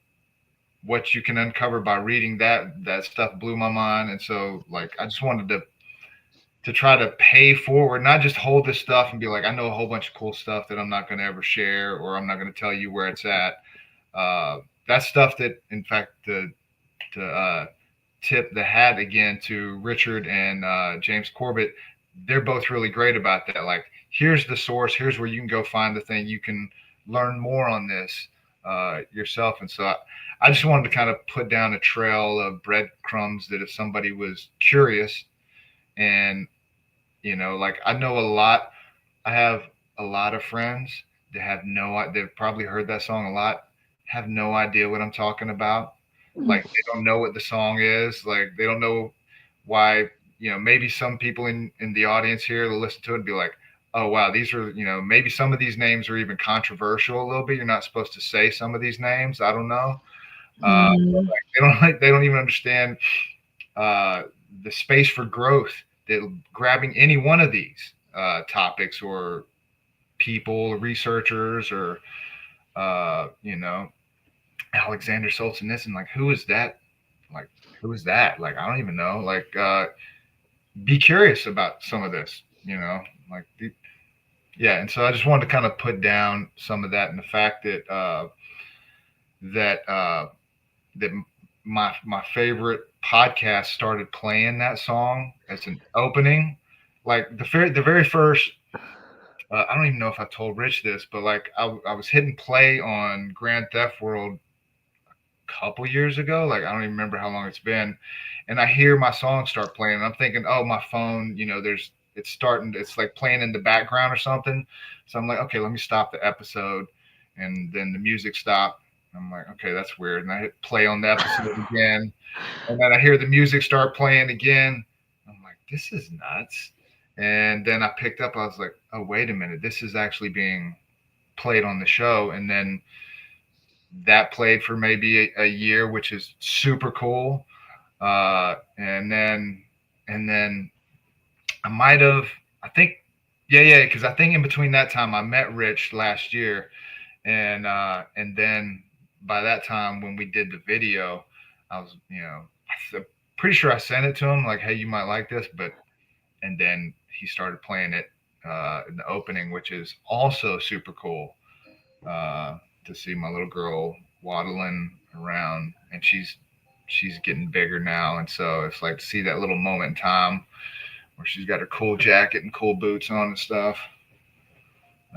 [SPEAKER 2] what you can uncover by reading that stuff blew my mind. And so like I just wanted to try to pay forward, not just hold this stuff and be like, I know a whole bunch of cool stuff that I'm not going to ever share, or I'm not going to tell you where it's at. That's stuff that, in fact, to tip the hat again to Richard and James Corbett, they're both really great about that. Like, here's the source, here's where you can go find the thing. You can learn more on this yourself. And so I just wanted to kind of put down a trail of breadcrumbs that if somebody was curious, and like I know a lot. I have a lot of friends that have they've probably heard that song a lot, have no idea what I'm talking about.
[SPEAKER 1] Mm.
[SPEAKER 2] Like they don't know what the song is. Like they don't know why. Maybe some people in the audience here will listen to it and be like, oh wow, these are, maybe some of these names are even controversial a little bit. You're not supposed to say some of these names. I don't know. But
[SPEAKER 1] Mm.
[SPEAKER 2] like they don't even understand uh, the space for growth that grabbing any one of these topics or people, researchers, or you know, Alexander Solzhenitsyn. Like, who is that? Like, who is that? Like, I don't even know. Like, be curious about some of this. You know, like, yeah. And so I just wanted to kind of put down some of that, and the fact that that that my favorite podcast started playing that song as an opening. Like the very first, I don't even know if I told Rich this, but like I was hitting play on Grand Theft World a couple years ago. Like I don't even remember how long it's been, and I hear my song start playing. And I'm thinking, oh, my phone, you know, it's starting. It's like playing in the background or something. So I'm like, okay, let me stop the episode, and then the music stopped. I'm like, okay, that's weird. And I hit play on the episode again, and then I hear the music start playing again. I'm like, this is nuts. And then I picked up, I was like, oh, wait a minute, this is actually being played on the show. And then that played for maybe a year, which is super cool. And then I might have, I think, yeah, because I think in between that time I met Rich last year, and then by that time when we did the video, I was, you know, I'm pretty sure I sent it to him like, hey, you might like this, but and then he started playing it in the opening, which is also super cool to see my little girl waddling around, and she's getting bigger now, and so it's like to see that little moment in time where she's got her cool jacket and cool boots on and stuff.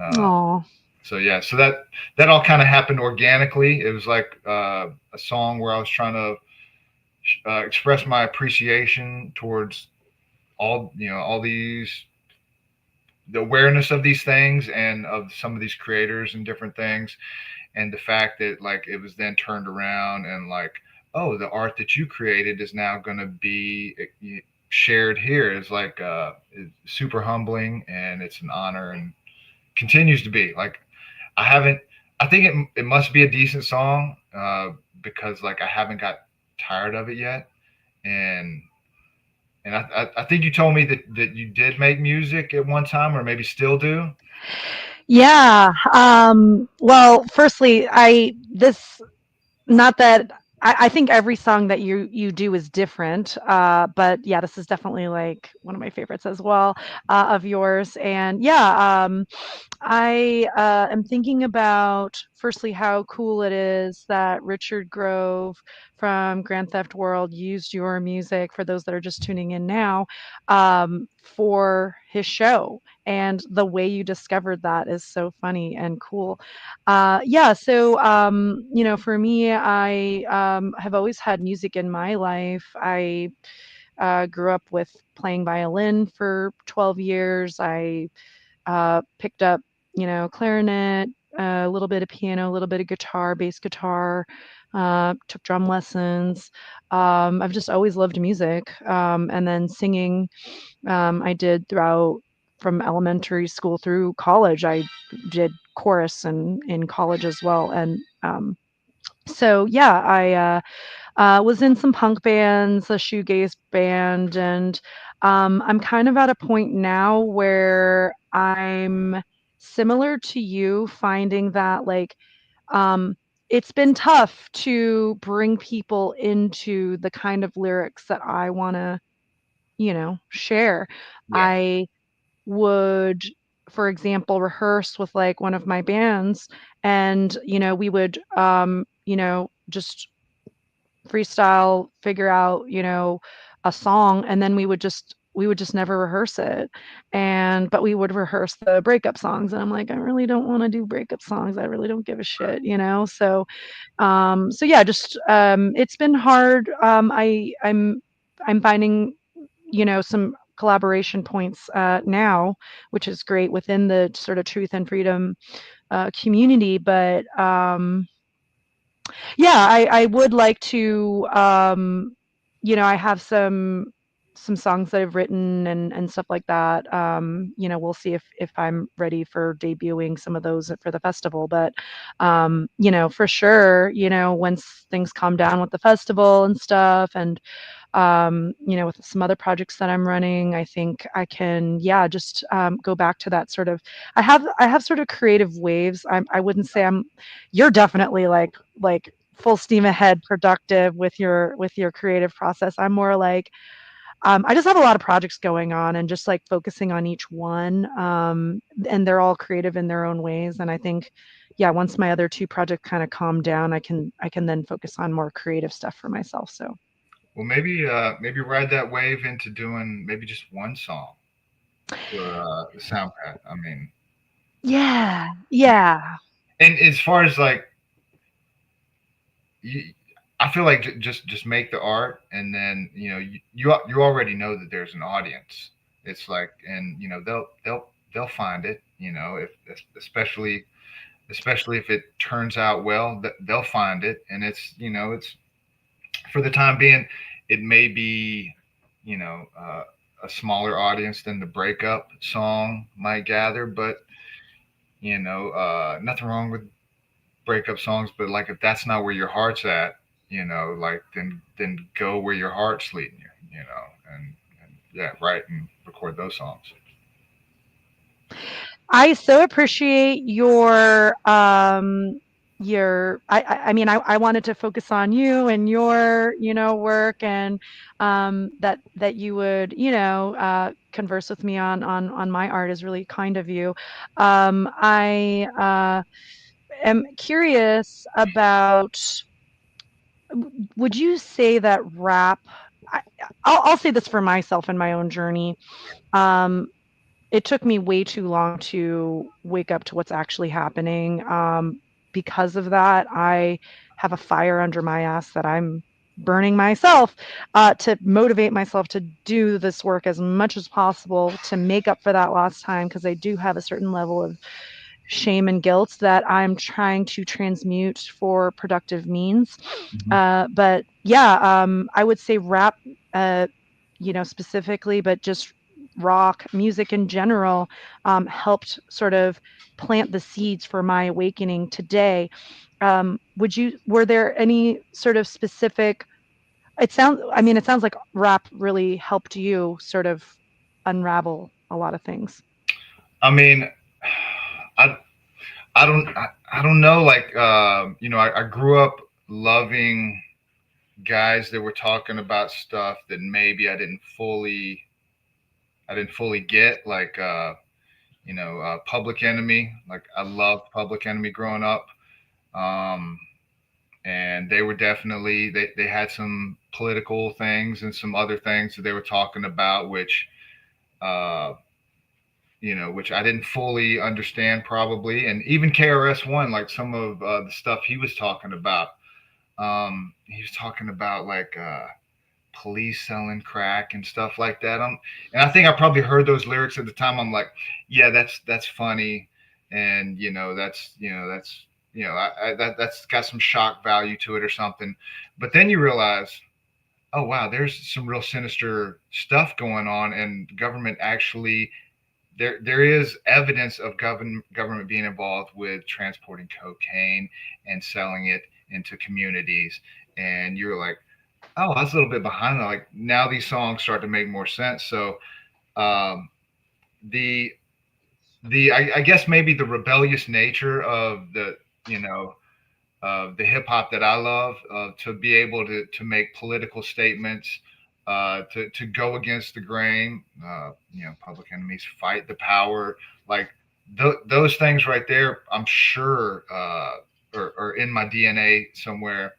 [SPEAKER 2] Uh,
[SPEAKER 1] Oh,
[SPEAKER 2] so yeah, so that all kind of happened organically. It was like a song where I was trying to express my appreciation towards all, you know, all these, the awareness of these things and of some of these creators and different things, and the fact that like it was then turned around and like, oh, the art that you created is now going to be shared here, is like it's super humbling, and it's an honor, and continues to be. Like I haven't, I think it must be a decent song because like I haven't got tired of it yet. And I think you told me that you did make music at one time, or maybe still do.
[SPEAKER 1] yeah. Well, firstly, I this not that I think every song that you do is different, but yeah, this is definitely like one of my favorites as well of yours. And yeah, I am thinking about firstly how cool it is that Richard Grove from Grand Theft World used your music for those that are just tuning in now for his show. And the way you discovered that is so funny and cool. Yeah, so you know, for me, I have always had music in my life. I grew up with playing violin for 12 years. I picked up, you know, clarinet, a little bit of piano, a little bit of guitar, bass guitar, took drum lessons. I've just always loved music. And then singing, I did throughout from elementary school through college. I did chorus and in college as well. And so, yeah, I was in some punk bands, a shoegaze band, and I'm kind of at a point now where I'm similar to you, finding that like um, it's been tough to bring people into the kind of lyrics that I want to, you know, share.
[SPEAKER 2] Yeah.
[SPEAKER 1] I would, for example, rehearse with like one of my bands, and you know, we would, you know, just freestyle, figure out, you know, a song, and then we would just never rehearse it. And but we would rehearse the breakup songs, and I'm like, I really don't want to do breakup songs. I really don't give a shit, you know? So so yeah, just it's been hard. I'm finding, you know, some collaboration points now, which is great within the sort of truth and freedom community. But yeah, I would like to, you know, I have some songs that I've written and stuff like that. You know, we'll see if I'm ready for debuting some of those for the festival. But you know, for sure, you know, once things calm down with the festival and stuff, and with some other projects that I'm running, I think I can, yeah, just go back to that sort of. I have sort of creative waves. I wouldn't say You're definitely like full steam ahead, productive with your creative process. I'm more like I just have a lot of projects going on and just like focusing on each one. And they're all creative in their own ways. And I think, yeah, once my other two projects kind of calm down, I can then focus on more creative stuff for myself. So
[SPEAKER 2] Well, maybe ride that wave into doing maybe just one song for the Soundpath. I mean,
[SPEAKER 1] yeah, yeah,
[SPEAKER 2] and as far as like, you, I feel like just make the art, and then you already know that there's an audience. It's like, and they'll find it. If especially if it turns out well, they'll find it, and it's for the time being, it may be, you know, uh, a smaller audience than the breakup song might gather, but nothing wrong with breakup songs. But like, if that's not where your heart's at, like then go where your heart's leading you, and yeah, write and record those songs.
[SPEAKER 1] I so appreciate I mean I wanted to focus on you and your work and that you would converse with me on my art is really kind of you. I am curious about, would you say that rap, I, I'll say this for myself in my own journey. um it took me way too long to wake up to what's actually happening. Because of that, I have a fire under my ass that I'm burning myself to motivate myself to do this work as much as possible to make up for that lost time, because I do have a certain level of shame and guilt that I'm trying to transmute for productive means.
[SPEAKER 2] Hmm.
[SPEAKER 1] But yeah, I would say rap, uh, specifically, but just rock music in general, helped sort of plant the seeds for my awakening today. Were there any sort of specific, it sounds like rap really helped you sort of unravel a lot of things.
[SPEAKER 2] I mean, I I don't know. Like, I grew up loving guys that were talking about stuff that maybe I didn't fully get, like, Public Enemy. Like, I loved Public Enemy growing up. Um, and they were definitely, they had some political things and some other things that they were talking about, uh, which I didn't fully understand probably. And even KRS-One, like some of the stuff he was talking about. He was talking about like police selling crack and stuff like that. And I think I probably heard those lyrics at the time. I'm like, yeah, that's funny, and that's got some shock value to it or something. But then you realize, oh wow, there's some real sinister stuff going on, and government actually, there is evidence of government being involved with transporting cocaine and selling it into communities. And you're like, oh, I was a little bit behind that. Like, now these songs start to make more sense. So um, the I guess maybe the rebellious nature of the hip hop that I love, to be able to make political statements, to go against the grain. Public Enemies, Fight the Power, like those things right there. I'm sure are in my DNA somewhere.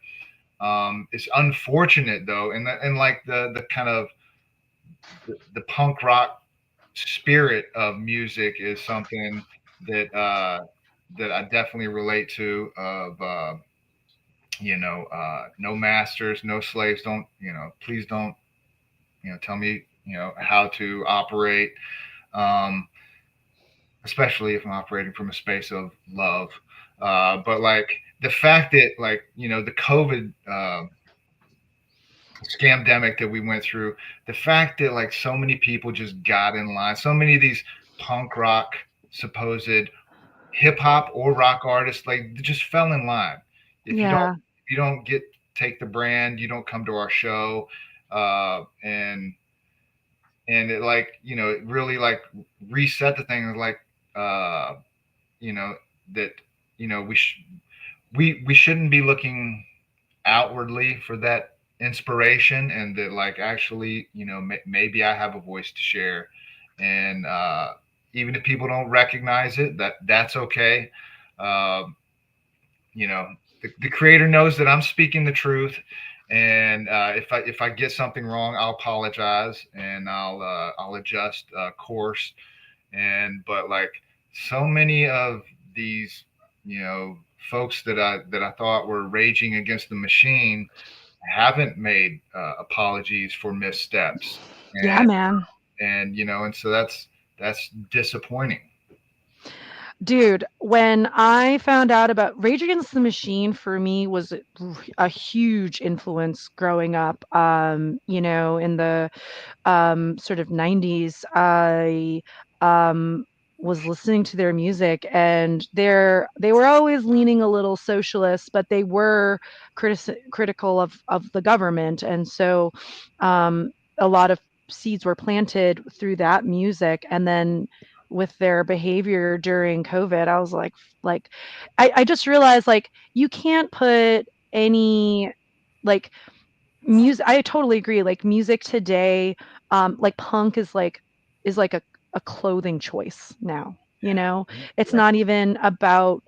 [SPEAKER 2] It's unfortunate though, and like the kind of the punk rock spirit of music is something that I definitely relate to. Of no masters, no slaves. Don't please don't tell me how to operate. Um, Especially if I'm operating from a space of love. But like the fact that, like, the COVID scamdemic that we went through, the fact that like so many people just got in line, so many of these punk rock supposed hip hop or rock artists, like, they just fell in line. If you don't
[SPEAKER 1] Yeah.
[SPEAKER 2] if you don't get take the brand, you don't come to our show. and it like it really like reset the thing like uh, you know that we shouldn't be looking outwardly for that inspiration, and that like actually maybe I have a voice to share, and even if people don't recognize it, that's okay. Um, you know, the creator knows that I'm speaking the truth, and if I get something wrong, I'll apologize, and I'll adjust course. And but like so many of these you know folks that I thought were raging against the machine haven't made apologies for missteps,
[SPEAKER 1] Yeah,
[SPEAKER 2] and
[SPEAKER 1] man.
[SPEAKER 2] and so that's disappointing.
[SPEAKER 1] Dude, when I found out about Rage Against the Machine, for me was a huge influence growing up. In the sort of 90s, I was listening to their music, and they were always leaning a little socialist, but they were critical of the government. And so um, a lot of seeds were planted through that music. And then with their behavior during COVID, I was like I just realized, like, you can't put any, like, music. I totally agree. Like, music today, like punk is like a clothing choice now, you know? It's not even about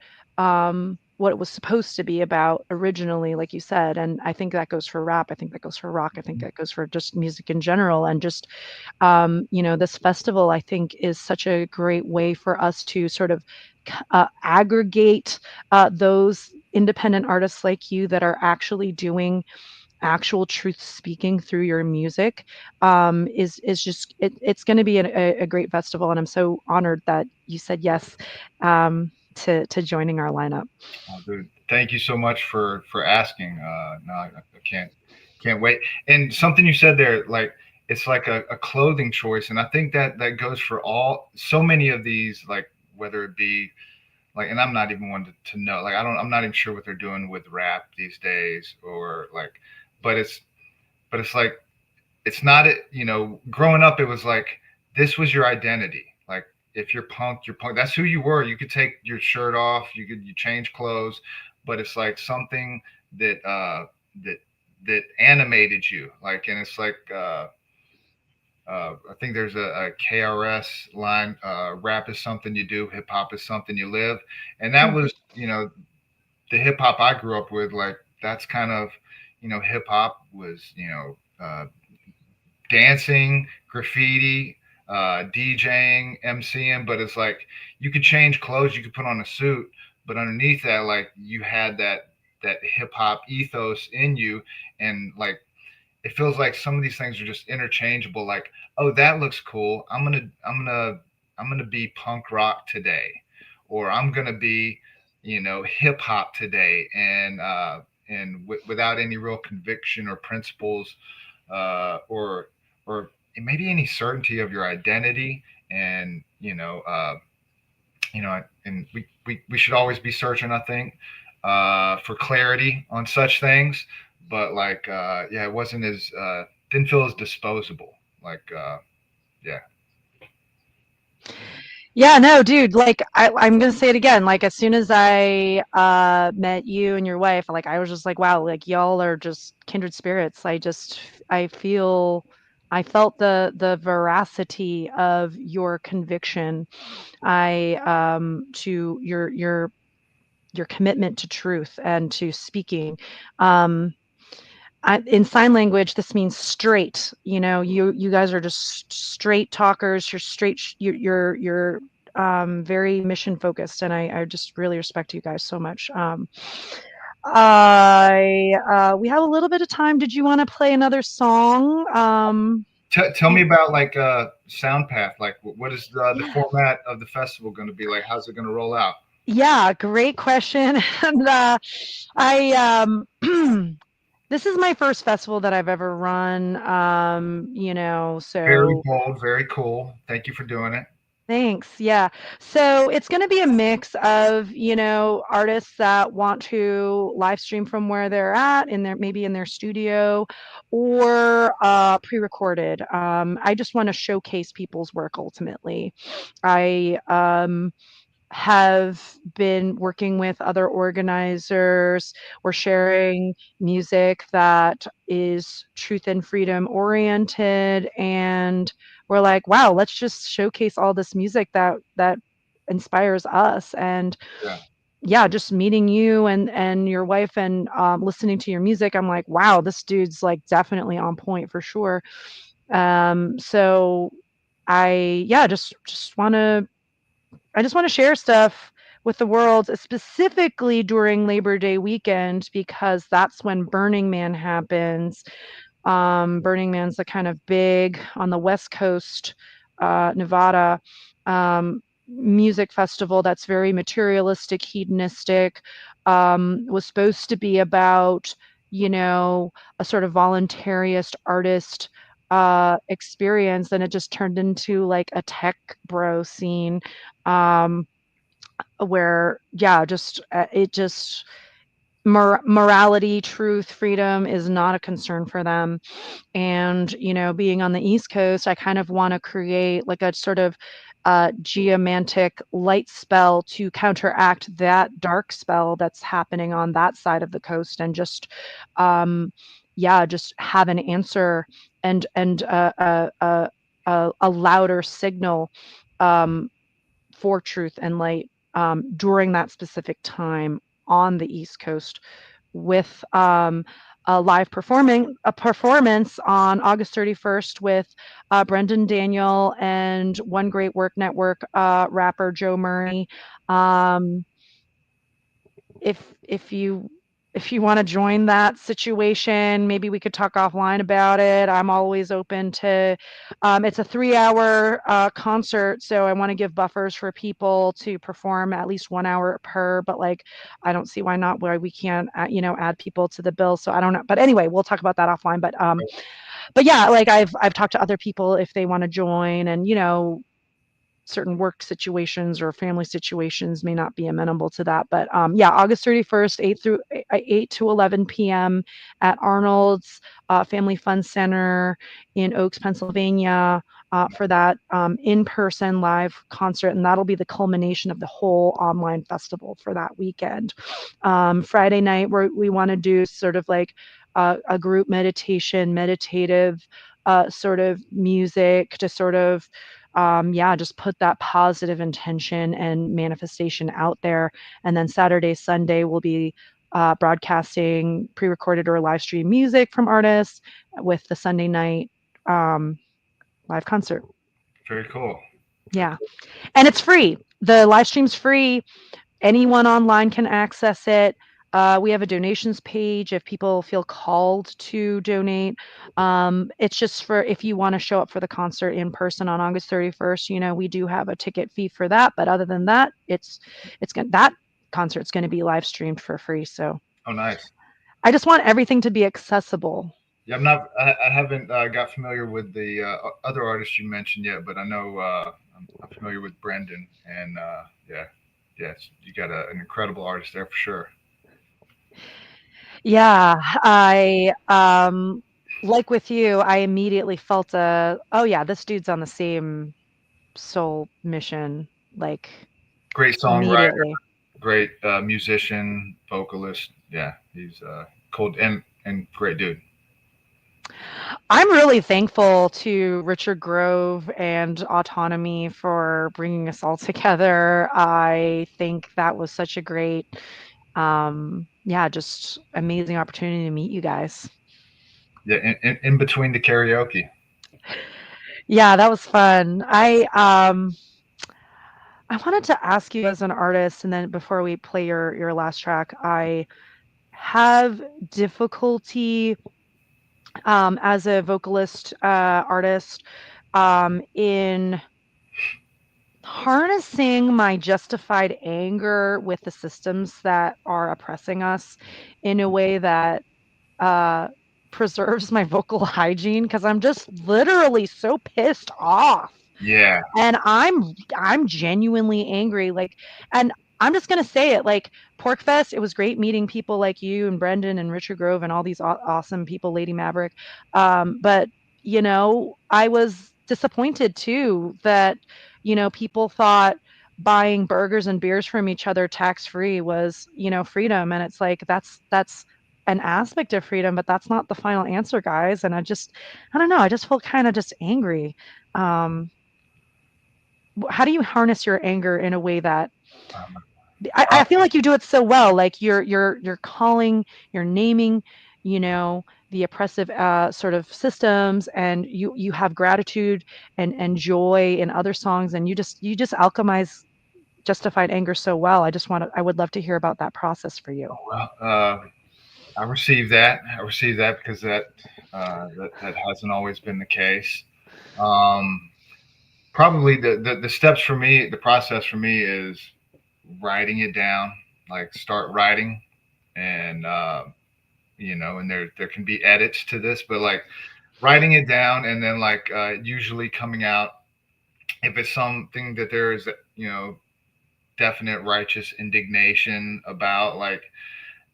[SPEAKER 1] what it was supposed to be about originally, like you said. And I think that goes for rap. I think that goes for rock. I think that goes for just music in general. And just this festival, I think, is such a great way for us to sort of aggregate those independent artists like you that are actually doing actual truth speaking through your music. Is just it's going to be a great festival, and I'm so honored that you said yes to joining our lineup.
[SPEAKER 2] Dude, thank you so much for asking. No, I can't wait. And something you said there, like it's like a clothing choice, and I think that goes for all so many of these, like whether it be like, and I'm not even one to know, like I'm not even sure what they're doing with rap these days, or like, but it's like it's not it. Growing up, it was like this was your identity. Like if you're punk, you're punk. That's who you were. You could take your shirt off. You change clothes, but it's like something that that that animated you. Like, and it's like I think there's a KRS line. Rap is something you do. Hip hop is something you live. And that
[SPEAKER 1] Hmm.
[SPEAKER 2] was the hip hop I grew up with. Like that's kind of hip hop was dancing, graffiti, DJing, MCing, but it's like you could change clothes, you could put on a suit, but underneath that, like you had that hip hop ethos in you, and like it feels like some of these things are just interchangeable. Like, oh, that looks cool. I'm gonna be punk rock today, or I'm gonna be hip hop today, and without any real conviction or principles, or maybe any certainty of your identity. And and we should always be searching, I think, for clarity on such things. But like yeah, it wasn't as didn't feel as disposable. Like yeah.
[SPEAKER 1] Yeah, no, dude, like I'm gonna say it again. Like, as soon as I met you and your wife, like I was just like, wow, like y'all are just kindred spirits. I feel I felt the veracity of your conviction. I to your commitment to truth and to speaking. Um in sign language, this means straight. You guys are just straight talkers. You're straight. You're very mission focused, and I just really respect you guys so much. I We have a little bit of time. Did you want to play another song?
[SPEAKER 2] Tell me about like Soundpath. Like, what is the
[SPEAKER 1] Yeah,
[SPEAKER 2] format of the festival going to be? Like, how's it going to roll out?
[SPEAKER 1] yeah, great question. And I this is my first festival that I've ever run.
[SPEAKER 2] Very
[SPEAKER 1] So
[SPEAKER 2] bold, very cool. Thank you for doing it.
[SPEAKER 1] Thanks. Yeah. So it's going to be a mix of, artists that want to live stream from where they're at in their maybe in their studio or pre-recorded. I just want to showcase people's work ultimately. I have been working with other organizers. We're sharing music that is truth and freedom oriented, and we're like, wow, let's just showcase all this music that inspires us. And
[SPEAKER 2] Yeah.
[SPEAKER 1] yeah, just meeting you and your wife and listening to your music, I'm like, wow, this dude's like definitely on point for sure. So I yeah, I just want to share stuff with the world, specifically during Labor Day weekend, because that's when Burning Man happens. Burning Man's a kind of big on the West Coast, Nevada, music festival that's very materialistic, hedonistic. Was supposed to be about, a sort of voluntarist artist experience, and it just turned into like a tech bro scene. Um, where yeah, just it just morality, truth, freedom is not a concern for them. And being on the East Coast, I kind of want to create like a sort of geomantic light spell to counteract that dark spell that's happening on that side of the coast, and just yeah, just have an answer and a louder signal um, for truth and light during that specific time on the East Coast, with a performance on August 31st with Brendan Daniel and One Great Work Network rapper Joe Murray. Um, if you want to join that situation, maybe we could talk offline about it. I'm always open to. It's a 3-hour concert, so I want to give buffers for people to perform at least 1 hour per. But like, I don't see why we can't add people to the bill. So I don't know. But anyway, we'll talk about that offline. But yeah, like I've talked to other people if they want to join, and certain work situations or family situations may not be amenable to that. But yeah, August 31st, 8 to 11 p.m. at Arnold's Family Fun Center in Oaks, Pennsylvania, for that in-person live concert. And that'll be the culmination of the whole online festival for that weekend. Friday night, we want to do sort of like a group meditative sort of music to sort of yeah, just put that positive intention and manifestation out there. And then Saturday, Sunday will be broadcasting pre-recorded or live stream music from artists with the Sunday night um, live concert.
[SPEAKER 2] Very cool. Very
[SPEAKER 1] Yeah,
[SPEAKER 2] cool.
[SPEAKER 1] and it's free. The live stream's free. Anyone online can access it. We have a donations page if people feel called to donate. It's just for if you want to show up for the concert in person on August 31st. We do have a ticket fee for that, but other than that, that concert's going to be live streamed for free. So
[SPEAKER 2] Oh, nice.
[SPEAKER 1] I just want everything to be accessible.
[SPEAKER 2] Yeah, I'm not. I haven't got familiar with the other artists you mentioned yet, but I know I'm familiar with Brendan, and yeah, yes, you got an incredible artist there for sure.
[SPEAKER 1] Yeah, I like with you, I immediately felt oh yeah, this dude's on the same soul mission, like
[SPEAKER 2] Great songwriter,
[SPEAKER 1] immediately.
[SPEAKER 2] great musician, vocalist. Yeah, he's cool and great dude.
[SPEAKER 1] I'm really thankful to Richard Grove and Autonomy for bringing us all together. I think that was such a great, yeah, just amazing opportunity to meet you guys.
[SPEAKER 2] Yeah, in between the karaoke.
[SPEAKER 1] Yeah, that was fun. I wanted to ask you as an artist, and then before we play your last track, I have difficulty as a vocalist artist in harnessing my justified anger with the systems that are oppressing us in a way that uh, preserves my vocal hygiene, because I'm just literally so pissed off.
[SPEAKER 2] Yeah.
[SPEAKER 1] And I'm genuinely angry, like, and I'm just gonna say it, like, Porkfest, it was great meeting people like you and Brendan and Richard Grove and all these awesome people, Lady Maverick. But I was disappointed too that people thought buying burgers and beers from each other tax free was freedom, and it's like that's an aspect of freedom, but that's not the final answer, guys. And I don't know, I just felt kind of just angry. Um, how do you harness your anger in a way that I feel like you do it so well, like you're calling, you're naming, the oppressive sort of systems, and you have gratitude and joy in other songs, and you just alchemize justified anger so well. I would love to hear about that process for you.
[SPEAKER 2] Well, I received that. I received that because that hasn't always been the case. Um, Probably the steps for me, the process for me is writing it down. Like start writing, and and there can be edits to this, but like writing it down, and then like usually coming out if it's something that there is definite righteous indignation about,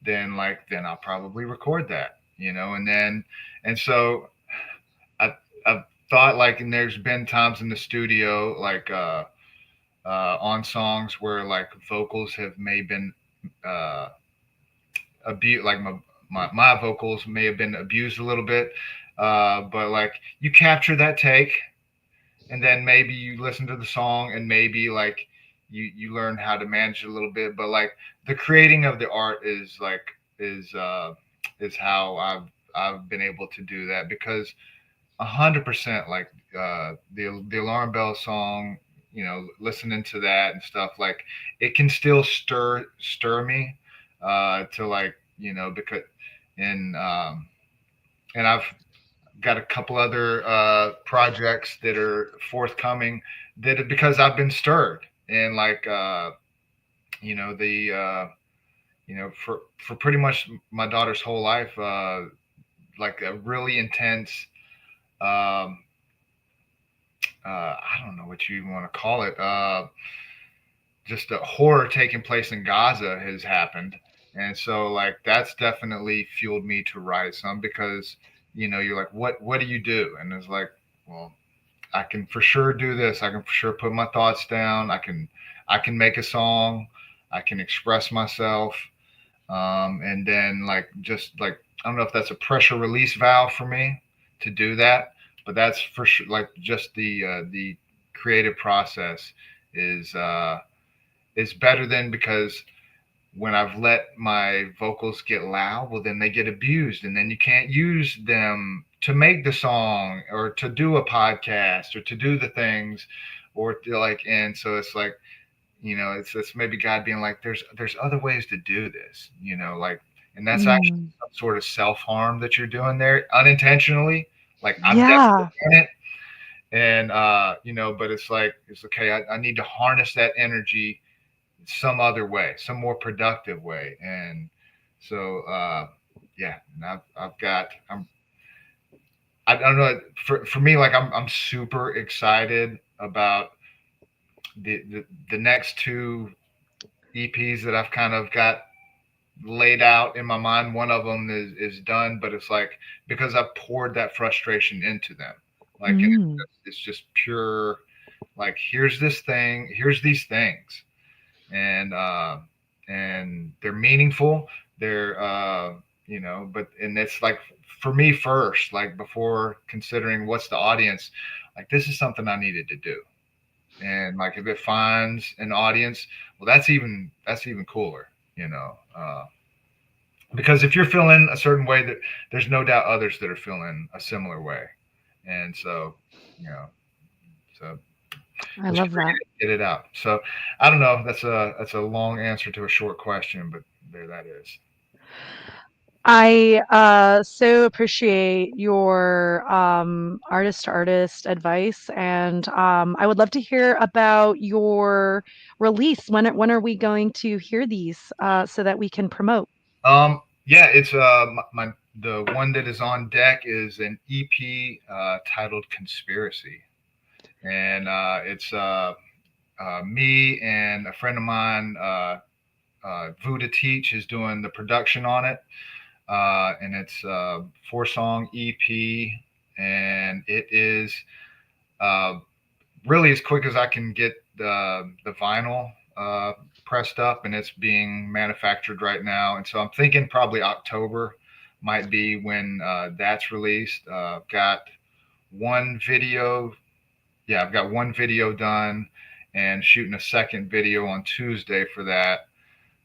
[SPEAKER 2] then I'll probably record that, and so I've thought like, and there's been times in the studio like on songs where like vocals have may been uh abused, like my vocals may have been abused a little bit, but like you capture that take, and then maybe you listen to the song, and maybe like you learn how to manage it a little bit, but like the creating of the art is how I've been able to do that, because 100%, like the alarm bell song, listening to that and stuff, like it can still stir me to like, because and and I've got a couple other projects that are forthcoming, because I've been stirred, and like the for pretty much my daughter's whole life, like a really intense, um, I don't know what you even want to call it, just a horror taking place in Gaza has happened. And so like that's definitely fueled me to write some, because you're like, what do you do? And it's like, well, I can for sure do this. I can for sure put my thoughts down. I can make a song. I can express myself. And then like just like, I don't know if that's a pressure release valve for me to do that, but that's for sure, like just the creative process is is better than, because when I've let my vocals get loud, well, then they get abused, and then you can't use them to make the song or to do a podcast or to do the things, or to like, and so it's like, it's maybe God being like, there's other ways to do this, like, and that's actually
[SPEAKER 1] Mm,
[SPEAKER 2] some sort of self harm that you're doing there unintentionally. Like I'm definitely
[SPEAKER 1] yeah.
[SPEAKER 2] in it, and but it's like it's okay. I need to harness that energy some other way, some more productive way. And so, yeah, and I've got, I don't know, for me, like I'm super excited about the next two EPs that I've kind of got laid out in my mind. One of them is done, but it's like, because I've poured that frustration into them, like, and
[SPEAKER 1] Mm,
[SPEAKER 2] it's just pure, like, here's this thing, here's these things, and they're meaningful. They're but and it's like for me first, like before considering what's the audience, like this is something I needed to do, and like if it finds an audience, well, that's even cooler, because if you're feeling a certain way, that there's no doubt others that are feeling a similar way, and so you know so
[SPEAKER 1] I
[SPEAKER 2] just
[SPEAKER 1] love that.
[SPEAKER 2] get it out. So I don't know. That's a long answer to a short question, but there that is.
[SPEAKER 1] I so appreciate your artist to artist advice, and I would love to hear about your release. When are we going to hear these so that we can promote?
[SPEAKER 2] Yeah, it's the one that is on deck is an EP titled Conspiracy, and it's me and a friend of mine, Vuda Teach, is doing the production on it, and it's a 4-song EP, and it is really as quick as I can get the vinyl pressed up, and it's being manufactured right now. And so I'm thinking probably October might be when that's released. I've got one video. Yeah, I've got one video done and shooting a second video on Tuesday for that.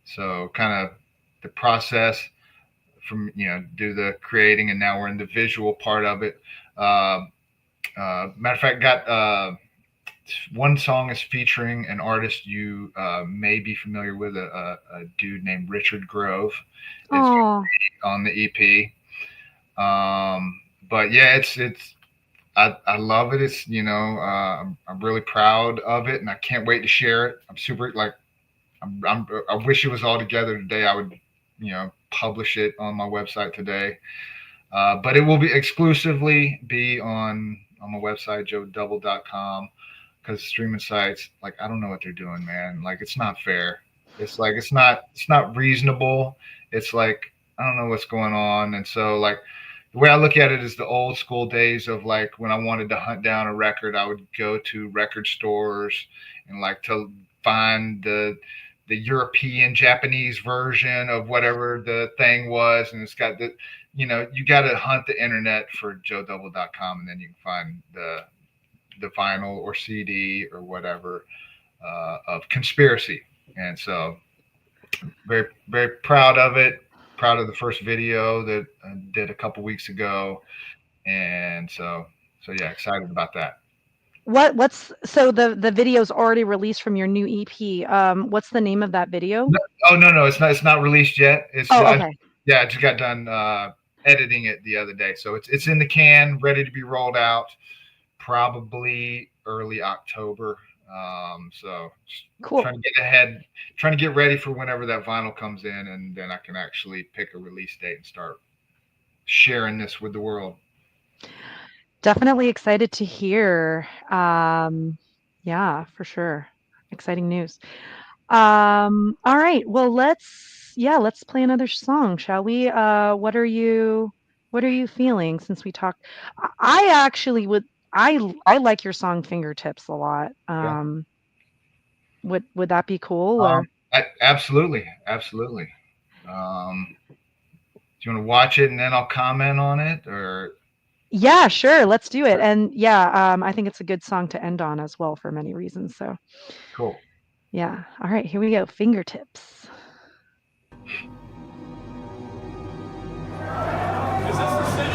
[SPEAKER 2] So kind of the process from, do the creating, and now we're in the visual part of it. Matter of fact, got one song is featuring an artist you may be familiar with, a dude named Richard Grove. It's on the EP. But yeah, I love it. It's, I'm really proud of it, and I can't wait to share it. I'm super, I wish it was all together today. I would, publish it on my website today. But it will be exclusively be on my website, JoDBL.com, because streaming sites, I don't know what they're doing, man. It's not fair. It's it's not reasonable. It's I don't know what's going on. And so the way I look at it is the old school days of when I wanted to hunt down a record, I would go to record stores and to find the European Japanese version of whatever the thing was. And it's got you got to hunt the internet for JoDBL.com, and then you can find the vinyl or CD or whatever of Conspiracy. And so very, very proud of it. Proud of the first video that I did a couple weeks ago. And so yeah, excited about that.
[SPEAKER 1] So the video's already released from your new EP. What's the name of that video?
[SPEAKER 2] No, it's not released yet.
[SPEAKER 1] Okay.
[SPEAKER 2] I just got done editing it the other day. So it's in the can, ready to be rolled out, probably early October. So
[SPEAKER 1] cool.
[SPEAKER 2] Trying to get ahead, trying to get ready for whenever that vinyl comes in, and then I can actually pick a release date and start sharing this with the world.
[SPEAKER 1] Definitely excited to hear. Yeah, for sure. Exciting news. All right. Well, let's play another song, shall we? What are you feeling since we talked? I actually would. I like your song Fingertips a lot. Would that be cool? Or
[SPEAKER 2] absolutely. Do you want to watch it and then I'll comment on it, or?
[SPEAKER 1] Yeah, sure. Let's do it. And yeah, I think it's a good song to end on as well for many reasons. So
[SPEAKER 2] cool.
[SPEAKER 1] Yeah. All right, here we go. Fingertips.
[SPEAKER 7] Is this the city?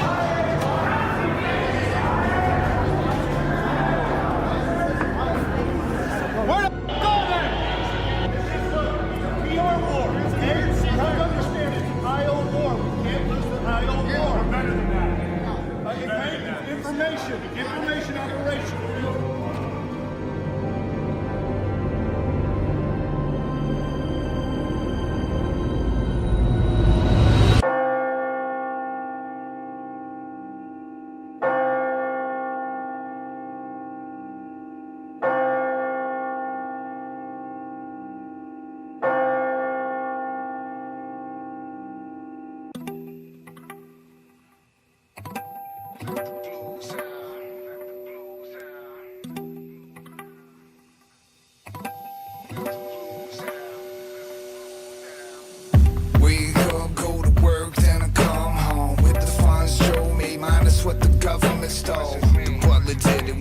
[SPEAKER 7] Where the go there? We are war. Okay? You have to understand it's IO war. We can't lose the IO war. We're better than that. Okay? Information operation.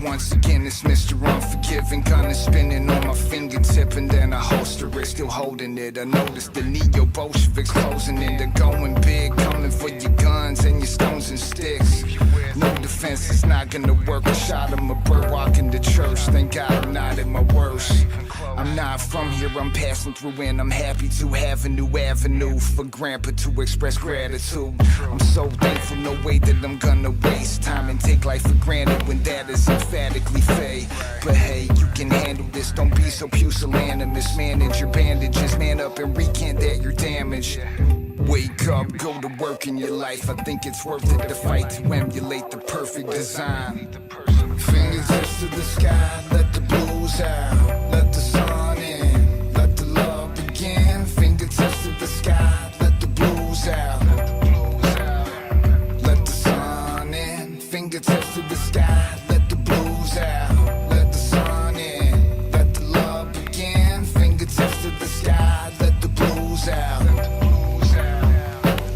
[SPEAKER 3] Once again, it's Mr. Unforgiving. Gun is spinning on my fingertip, and then a holster it, still holding it. I noticed the neo-Bolsheviks closing in. They're going big, coming for your guns and your stones and sticks. No defense, it's not gonna work. I shot him a bird walking to church. Thank God I'm not at my worst. I'm not from here, I'm passing through, and I'm happy to have a new avenue for Grandpa to express gratitude. I'm so thankful, no way that I'm gonna waste time and take life for granted when that is emphatically fake. But hey, you can handle this, don't be so pusillanimous. Manage your bandages, man up and recant that you're damaged. Wake up, go to work in your life. I think it's worth it to fight to emulate the perfect design. Fingertips to the sky, let the blues out, let the sun in, let the love begin. Fingertips to the sky, let the blues out, let the sun in. Fingertips to the sky, let the blues out, let the sun in, let the love begin. Fingertips to the sky, let the blues out,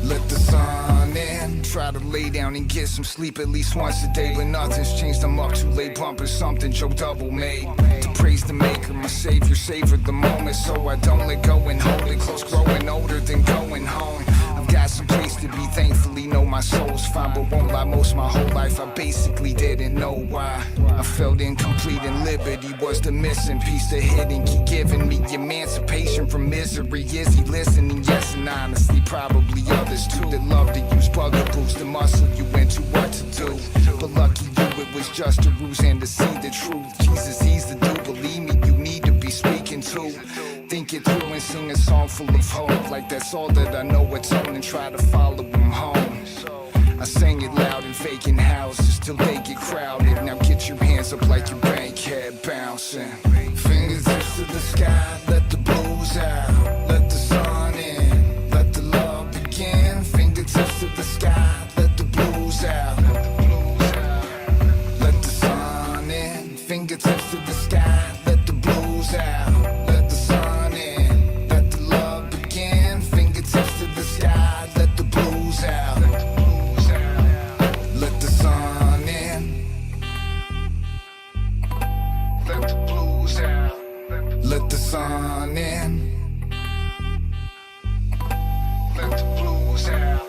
[SPEAKER 3] let the sun in. Try to lay down and get some sleep at least once a day, but nothing's changed. I'm up too late, bumping something Jo-DBL made. To praise the maker, my savior, savor the moment, so I don't let go and hold it close. Growing older than going home. I've got some place to be, thankfully know my soul's fine, but won't lie, most my whole life I basically didn't know why. I felt incomplete and liberty was the missing piece to hidden. Keep giving me emancipation from misery. Is he listening? Yes, and honestly probably others too that love to use bugaboos to muscle you into what to do. But lucky you, it was just a ruse and to see the truth. Jesus, he's the dude, believe me, you need to be speaking to. Think it through and sing a song full of hope, like that's all that I know. It's on and try to follow him home. I sang it loud in vacant houses till they get crowded. Now get your hands up like your bank head bouncing. Fingertips to the sky, let the blues out, let the sun in, let the love begin. Fingertips to the sky, let the blues out, let the sun in. Fingertips to the sky, let the blues out, let the sun in, let the love begin. Fingertips to the sky, let the blues out, let the sun in, let the blues out, let the sun in, let the blues out,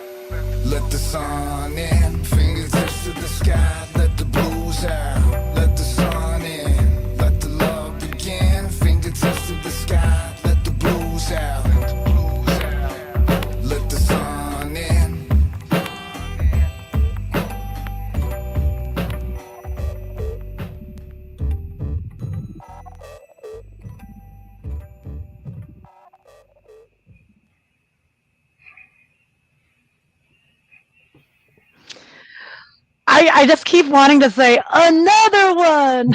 [SPEAKER 3] let the sun in. Fingertips to the sky, let the blues out, let the sun in, let the love begin. Fingertips to the sky, let the blues out, let the sun in.
[SPEAKER 1] I just keep wanting to say another one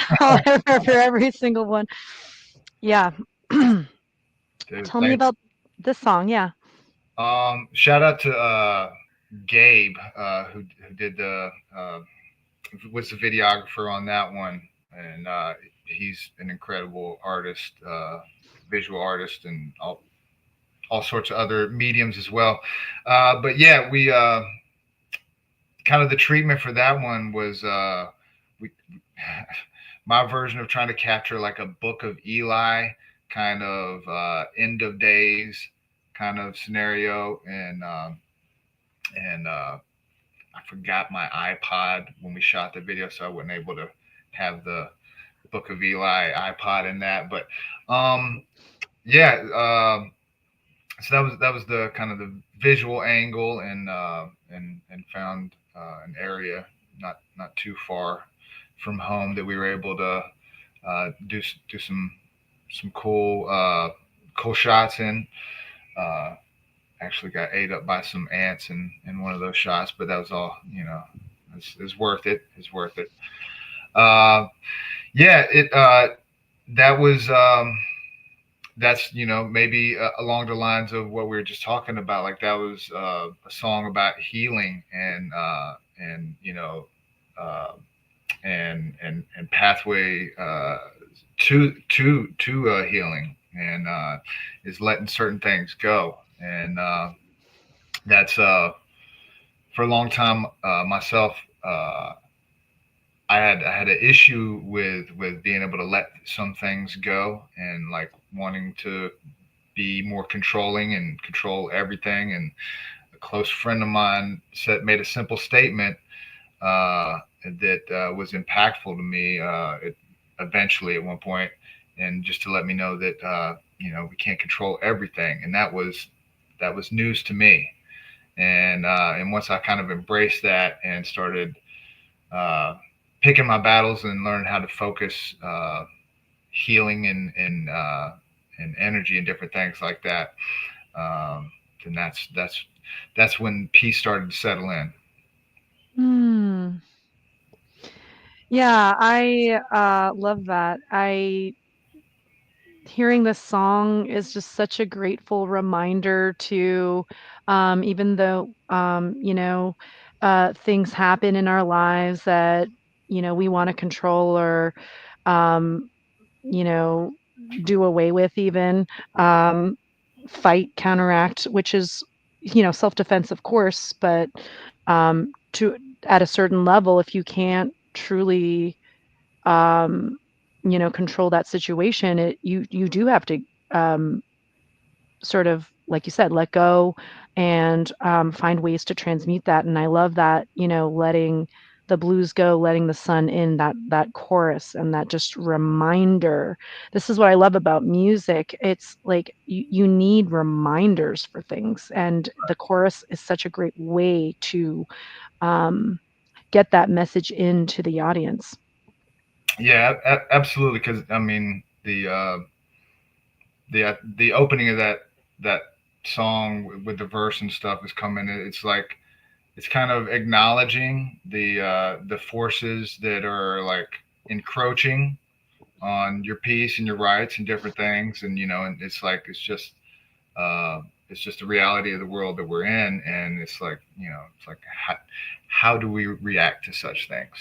[SPEAKER 1] for every single one. Yeah.
[SPEAKER 2] Dude,
[SPEAKER 1] Tell me
[SPEAKER 2] thanks.
[SPEAKER 1] about this song. Yeah.
[SPEAKER 2] Shout out to Gabe, who did was the videographer on that one, and he's an incredible artist, visual artist, and all sorts of other mediums as well. But yeah, we kind of the treatment for that one was we my version of trying to capture like a Book of Eli kind of end of days kind of scenario, and I forgot my iPod when we shot the video, so I wasn't able to have the Book of Eli iPod in that. But yeah, so that was the kind of the visual angle, and found an area not too far from home that we were able to do some cool shots in. Uh, Actually got ate up by some ants in one of those shots, but that was all, it's worth it. It's worth it. Uh, yeah, that was that's maybe along the lines of what we were just talking about. Like that was a song about healing and uh, and pathway to healing, and is letting certain things go, and that's for a long time myself. I had an issue with being able to let some things go, and like wanting to be more controlling and control everything. And a close friend of mine made a simple statement that was impactful to me. Eventually, at one point, and just to let me know that we can't control everything, and that was news to me. And once I kind of embraced that and started uh, picking my battles and learning how to focus healing and energy and different things like that, then that's when peace started to settle in.
[SPEAKER 1] Hmm. Yeah, I love that. I Hearing this song is just such a grateful reminder to, even though, things happen in our lives that, we want to control or, um, you know, do away with even, um, fight, counteract, which is, self-defense, of course, but, to at a certain level, if you can't truly um, control that situation, you do have to um, sort of, like you said, let go and find ways to transmute that. And I love that, letting the blues go, letting the sun in, that chorus and that just reminder. This is what I love about music. It's like you need reminders for things, and the chorus is such a great way to um, get that message into the audience.
[SPEAKER 2] Yeah, absolutely. Because I mean, the opening of that song with the verse and stuff is coming. It's like it's kind of acknowledging the forces that are like encroaching on your peace and your rights and different things, and and it's like uh, it's just the reality of the world that we're in, and it's like it's like how do we react to such things?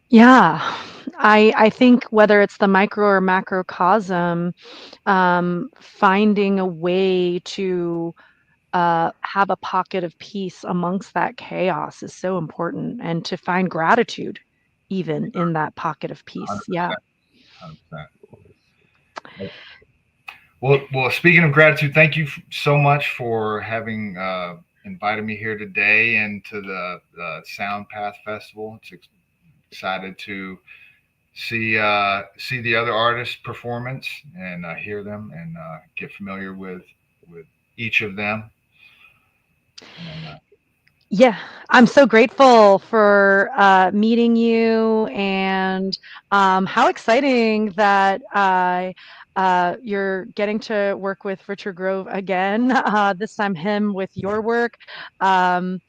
[SPEAKER 1] Yeah. I think whether it's the micro or macrocosm, finding a way to have a pocket of peace amongst that chaos is so important, and to find gratitude even in that pocket of peace. Yeah.
[SPEAKER 2] 100%. 100%. Well, speaking of gratitude, thank you so much for having invited me here today and to the Soundpath Festival. It's excited to see the other artists' performance and hear them and get familiar with each of them. And
[SPEAKER 1] Yeah, I'm so grateful for meeting you, and how exciting that you're getting to work with Richard Grove again, this time him with your work. Um,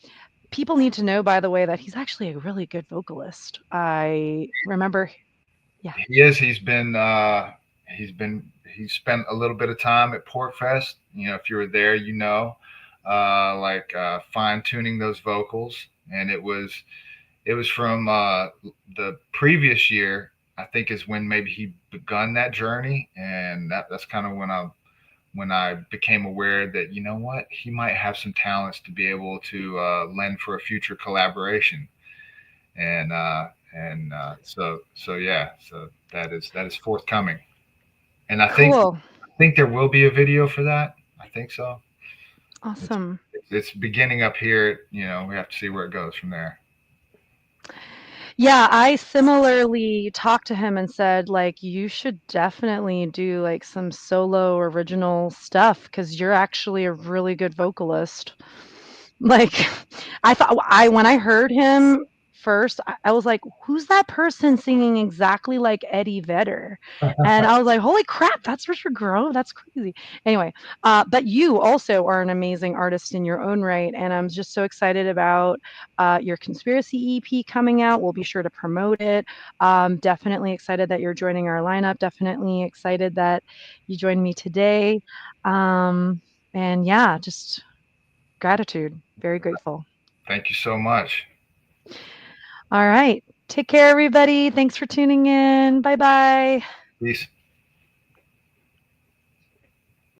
[SPEAKER 1] People need to know, by the way, that he's actually a really good vocalist. I remember, yeah.
[SPEAKER 2] he is. He's spent a little bit of time at Port Fest. If you were there, like fine tuning those vocals, and it was from the previous year. I think is when maybe he begun that journey, and that's kind of when I became aware that what he might have some talents to be able to lend for a future collaboration, and so yeah, so that is forthcoming, and I think
[SPEAKER 1] Cool.
[SPEAKER 2] there will be a video for that. I think so. It's
[SPEAKER 1] Awesome.
[SPEAKER 2] it's beginning up here. We have to see where it goes from there.
[SPEAKER 1] Yeah, I similarly talked to him and said, like, you should definitely do like some solo original stuff because you're actually a really good vocalist. Like, I thought when I heard him first, I was like, "Who's that person singing exactly like Eddie Vedder?" And I was like, "Holy crap, that's Richard Grove. That's crazy." Anyway, but you also are an amazing artist in your own right, and I'm just so excited about your conspiracy EP coming out. We'll be sure to promote it. Definitely excited that you're joining our lineup. Definitely excited that you joined me today. And yeah, just gratitude. Very grateful.
[SPEAKER 2] Thank you so much.
[SPEAKER 1] All right. Take care, everybody. Thanks for tuning in. Bye bye.
[SPEAKER 2] Peace.